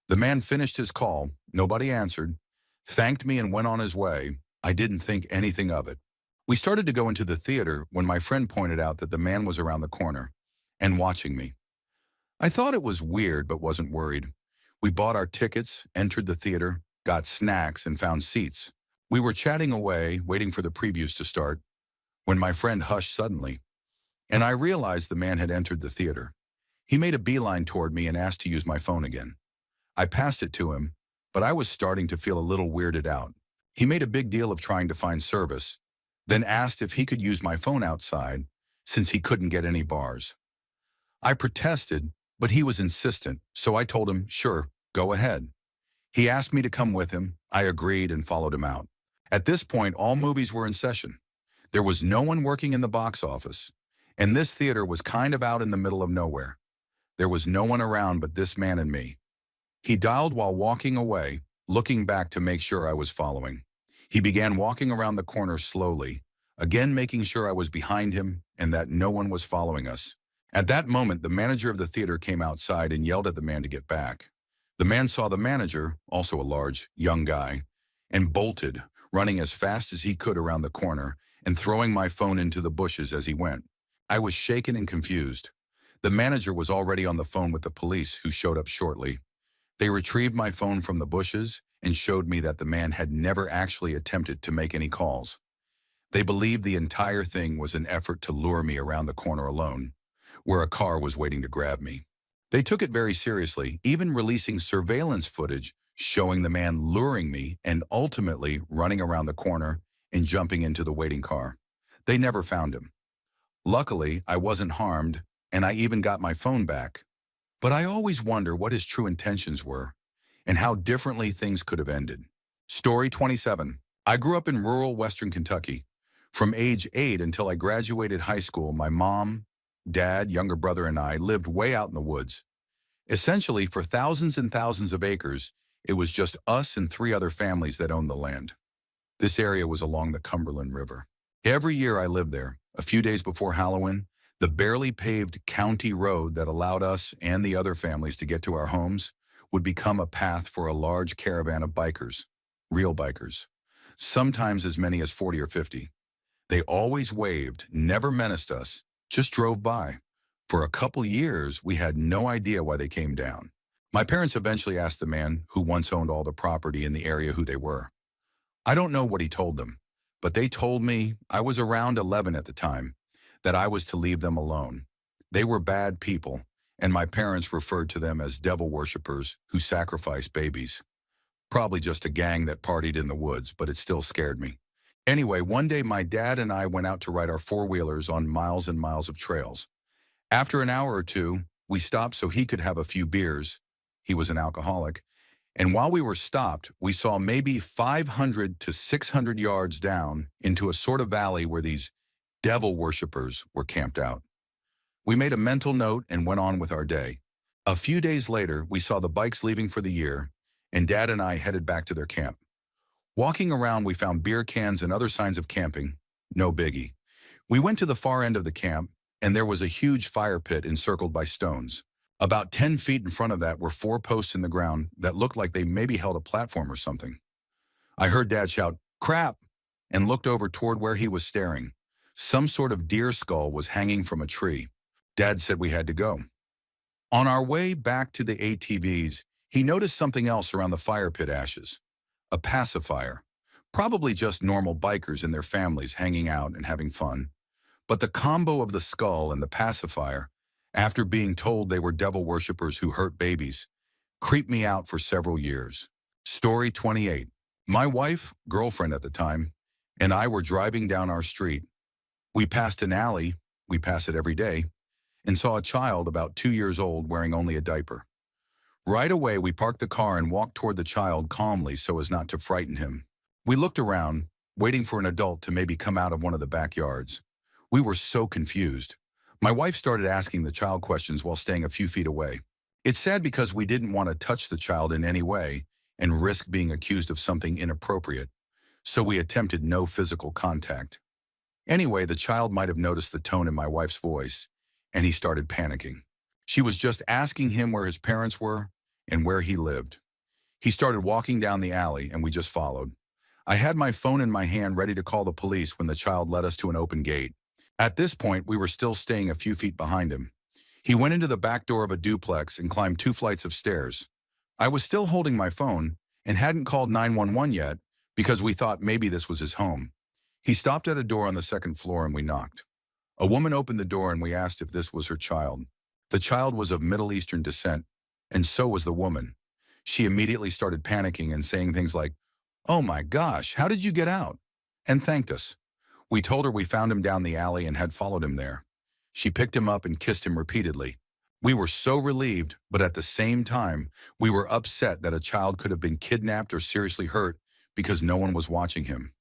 The man finished his call, nobody answered, thanked me and went on his way. I didn't think anything of it. We started to go into the theater when my friend pointed out that the man was around the corner and watching me. I thought it was weird but wasn't worried. We bought our tickets, entered the theater, got snacks, and found seats. We were chatting away, waiting for the previews to start, when my friend hushed suddenly, and I realized the man had entered the theater. He made a beeline toward me and asked to use my phone again. I passed it to him, but I was starting to feel a little weirded out. He made a big deal of trying to find service, then asked if he could use my phone outside, since he couldn't get any bars. I protested, but he was insistent, so I told him, sure, go ahead. He asked me to come with him. I agreed and followed him out. At this point, all movies were in session. There was no one working in the box office, and this theater was kind of out in the middle of nowhere. There was no one around but this man and me. He dialed while walking away, looking back to make sure I was following. He began walking around the corner slowly, again making sure I was behind him and that no one was following us. At that moment, the manager of the theater came outside and yelled at the man to get back. The man saw the manager, also a large, young guy, and bolted, running as fast as he could around the corner and throwing my phone into the bushes as he went. I was shaken and confused. The manager was already on the phone with the police, who showed up shortly. They retrieved my phone from the bushes and showed me that the man had never actually attempted to make any calls. They believed the entire thing was an effort to lure me around the corner alone, where a car was waiting to grab me. They took it very seriously, even releasing surveillance footage showing the man luring me and ultimately running around the corner and jumping into the waiting car. They never found him. Luckily, I wasn't harmed, and I even got my phone back. But I always wonder what his true intentions were and how differently things could have ended. Story 27. I grew up in rural Western Kentucky. From age 8 until I graduated high school, my mom, dad, younger brother, and I lived way out in the woods. Essentially, for thousands and thousands of acres, it was just us and 3 other families that owned the land. This area was along the Cumberland River. Every year I lived there. A few days before Halloween, The barely paved county road that allowed us and the other families to get to our homes would become a path for a large caravan of bikers, real bikers, sometimes as many as 40 or 50. They always waved, never menaced us, just drove by. For a couple years, we had no idea why they came down. My parents eventually asked the man who once owned all the property in the area who they were. I don't know what he told them, but they told me, I was around 11 at the time, that I was to leave them alone. They were bad people, and my parents referred to them as devil worshippers who sacrificed babies. Probably just a gang that partied in the woods, but it still scared me. Anyway, one day my dad and I went out to ride our four-wheelers on miles and miles of trails. After an hour or two, we stopped so he could have a few beers. He was an alcoholic. And while we were stopped, we saw maybe 500 to 600 yards down into a sort of valley where these devil worshippers were camped out. We made a mental note and went on with our day. A few days later, we saw the bikes leaving for the year, and Dad and I headed back to their camp. Walking around, we found beer cans and other signs of camping. No biggie. We went to the far end of the camp, and there was a huge fire pit encircled by stones. About 10 feet in front of that were 4 posts in the ground that looked like they maybe held a platform or something. I heard Dad shout, "Crap!" and looked over toward where he was staring. Some sort of deer skull was hanging from a tree. Dad said we had to go. On our way back to the ATVs, he noticed something else around the fire pit ashes. A pacifier. Probably just normal bikers and their families hanging out and having fun. But the combo of the skull and the pacifier, after being told they were devil worshippers who hurt babies, creeped me out for several years. Story 28. My wife, girlfriend at the time, and I were driving down our street. We passed an alley, we pass it every day, and saw a child about 2 years old wearing only a diaper. Right away, we parked the car and walked toward the child calmly so as not to frighten him. We looked around, waiting for an adult to maybe come out of one of the backyards. We were so confused. My wife started asking the child questions while staying a few feet away. It's sad because we didn't want to touch the child in any way and risk being accused of something inappropriate, so we attempted no physical contact. Anyway, the child might have noticed the tone in my wife's voice, and he started panicking. She was just asking him where his parents were and where he lived. He started walking down the alley, and we just followed. I had my phone in my hand ready to call the police when the child led us to an open gate. At this point, we were still staying a few feet behind him. He went into the back door of a duplex and climbed 2 flights of stairs. I was still holding my phone and hadn't called 911 yet because we thought maybe this was his home. He stopped at a door on the 2nd floor and we knocked. A woman opened the door and we asked if this was her child. The child was of Middle Eastern descent, and so was the woman. She immediately started panicking and saying things like, "Oh my gosh, how did you get out?" and thanked us. We told her we found him down the alley and had followed him there. She picked him up and kissed him repeatedly. We were so relieved, but at the same time, we were upset that a child could have been kidnapped or seriously hurt because no one was watching him.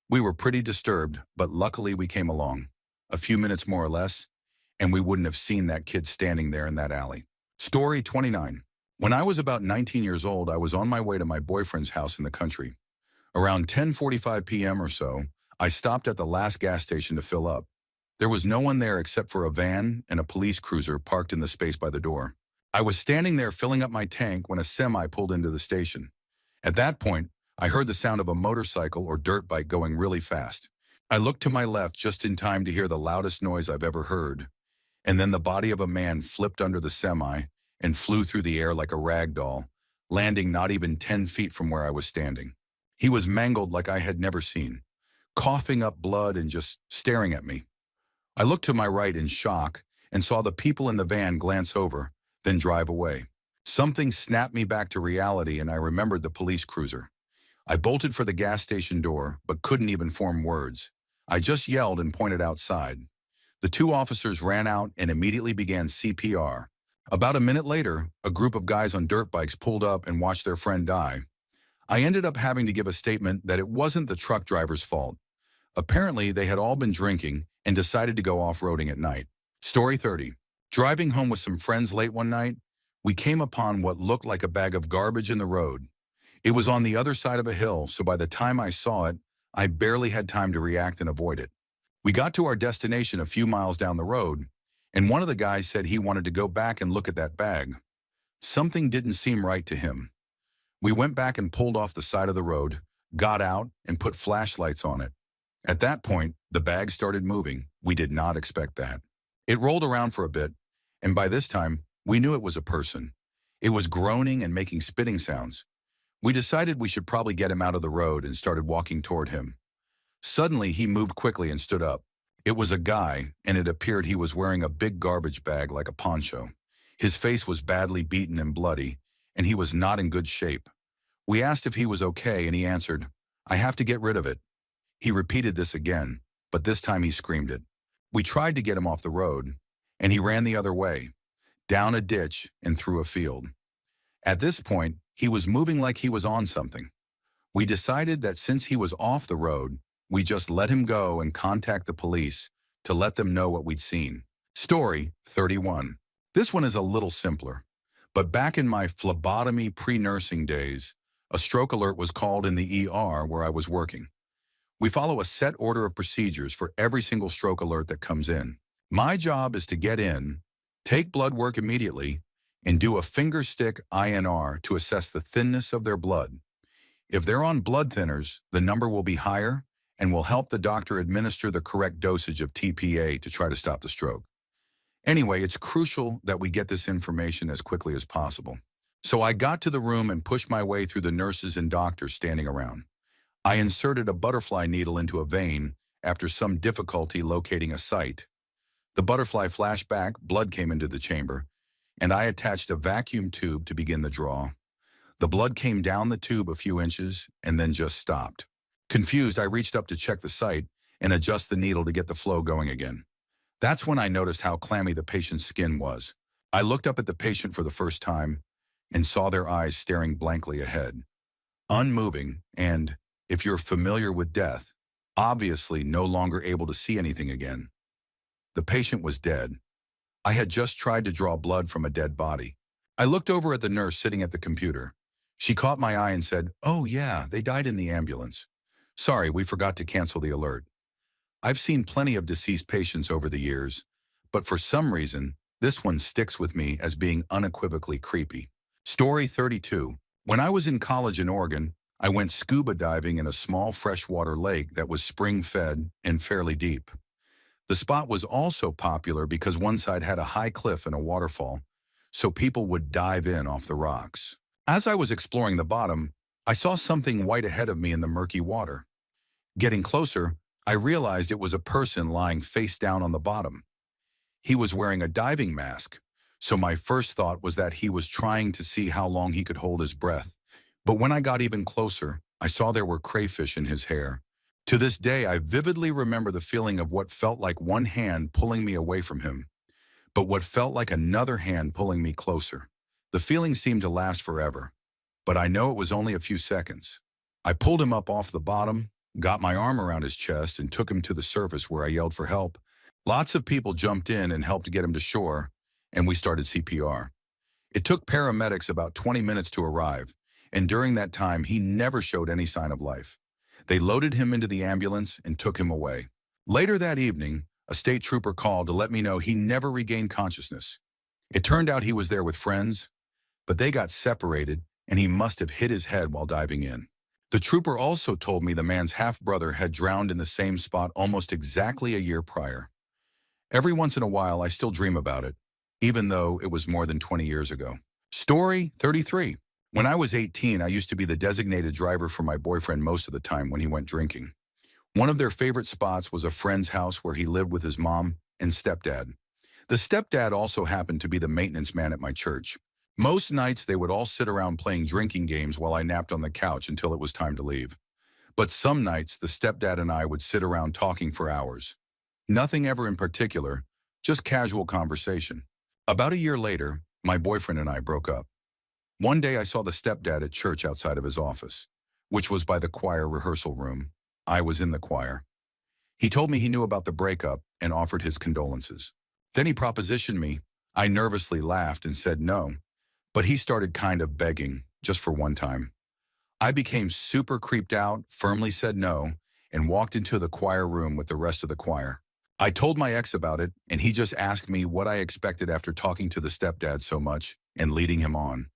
We were pretty disturbed, but luckily we came along. A few minutes more or less, and we wouldn't have seen that kid standing there in that alley. Story 29. When I was about 19 years old, I was on my way to my boyfriend's house in the country. Around 10:45 p.m. or so, I stopped at the last gas station to fill up. There was no one there except for a van and a police cruiser parked in the space by the door. I was standing there filling up my tank when a semi pulled into the station. At that point, I heard the sound of a motorcycle or dirt bike going really fast. I looked to my left just in time to hear the loudest noise I've ever heard. And then the body of a man flipped under the semi and flew through the air like a rag doll, landing not even 10 feet from where I was standing. He was mangled like I had never seen, coughing up blood and just staring at me. I looked to my right in shock and saw the people in the van glance over, then drive away. Something snapped me back to reality and I remembered the police cruiser. I bolted for the gas station door, but couldn't even form words. I just yelled and pointed outside. The 2 officers ran out and immediately began CPR. About a minute later, a group of guys on dirt bikes pulled up and watched their friend die. I ended up having to give a statement that it wasn't the truck driver's fault. Apparently, they had all been drinking and decided to go off-roading at night. Story 30. Driving home with some friends late one night, we came upon what looked like a bag of garbage in the road. It was on the other side of a hill, so by the time I saw it, I barely had time to react and avoid it. We got to our destination a few miles down the road, and one of the guys said he wanted to go back and look at that bag. Something didn't seem right to him. We went back and pulled off the side of the road, got out, and put flashlights on it. At that point, the bag started moving. We did not expect that. It rolled around for a bit, and by this time, we knew it was a person. It was groaning and making spitting sounds. We decided we should probably get him out of the road and started walking toward him. Suddenly, he moved quickly and stood up. It was a guy, and it appeared he was wearing a big garbage bag like a poncho. His face was badly beaten and bloody, and he was not in good shape. We asked if he was okay, and he answered, "I have to get rid of it." He repeated this again, but this time he screamed it. We tried to get him off the road, and he ran the other way, down a ditch and through a field. At this point, he was moving like he was on something. We decided that since he was off the road, we just let him go and contact the police to let them know what we'd seen. Story 31. This one is a little simpler, but back in my phlebotomy pre-nursing days, a stroke alert was called in the ER where I was working. We follow a set order of procedures for every single stroke alert that comes in. My job is to get in, take blood work immediately, and do a finger stick INR to assess the thinness of their blood. If they're on blood thinners, the number will be higher and will help the doctor administer the correct dosage of TPA to try to stop the stroke. Anyway, it's crucial that we get this information as quickly as possible. So I got to the room and pushed my way through the nurses and doctors standing around. I inserted a butterfly needle into a vein after some difficulty locating a site. The butterfly flashed back, blood came into the chamber, and I attached a vacuum tube to begin the draw. The blood came down the tube a few inches and then just stopped. Confused, I reached up to check the site and adjust the needle to get the flow going again. That's when I noticed how clammy the patient's skin was. I looked up at the patient for the first time and saw their eyes staring blankly ahead, unmoving, and, if you're familiar with death, obviously no longer able to see anything again. The patient was dead. I had just tried to draw blood from a dead body. I looked over at the nurse sitting at the computer. She caught my eye and said, "Oh yeah, they died in the ambulance. Sorry, we forgot to cancel the alert." I've seen plenty of deceased patients over the years, but for some reason, this one sticks with me as being unequivocally creepy. Story 32. When I was in college in Oregon, I went scuba diving in a small freshwater lake that was spring-fed and fairly deep. The spot was also popular because one side had a high cliff and a waterfall, so people would dive in off the rocks. As I was exploring the bottom, I saw something white ahead of me in the murky water. Getting closer, I realized it was a person lying face down on the bottom. He was wearing a diving mask, so my first thought was that he was trying to see how long he could hold his breath. But when I got even closer, I saw there were crayfish in his hair. To this day, I vividly remember the feeling of what felt like one hand pulling me away from him, but what felt like another hand pulling me closer. The feeling seemed to last forever, but I know it was only a few seconds. I pulled him up off the bottom, got my arm around his chest, and took him to the surface where I yelled for help. Lots of people jumped in and helped get him to shore, and we started CPR. It took paramedics about 20 minutes to arrive, and during that time, he never showed any sign of life. They loaded him into the ambulance and took him away. Later that evening, a state trooper called to let me know he never regained consciousness. It turned out he was there with friends, but they got separated, and he must have hit his head while diving in. The trooper also told me the man's half-brother had drowned in the same spot almost exactly a year prior. Every once in a while, I still dream about it, even though it was more than 20 years ago. Story 33. When I was 18, I used to be the designated driver for my boyfriend most of the time when he went drinking. One of their favorite spots was a friend's house where he lived with his mom and stepdad. The stepdad also happened to be the maintenance man at my church. Most nights, they would all sit around playing drinking games while I napped on the couch until it was time to leave. But some nights, the stepdad and I would sit around talking for hours. Nothing ever in particular, just casual conversation. About a year later, my boyfriend and I broke up. One day, I saw the stepdad at church outside of his office, which was by the choir rehearsal room. I was in the choir. He told me he knew about the breakup and offered his condolences. Then he propositioned me. I nervously laughed and said no. But he started kind of begging, just for one time. I became super creeped out, firmly said no, and walked into the choir room with the rest of the choir. I told my ex about it, and he just asked me what I expected after talking to the stepdad so much and leading him on.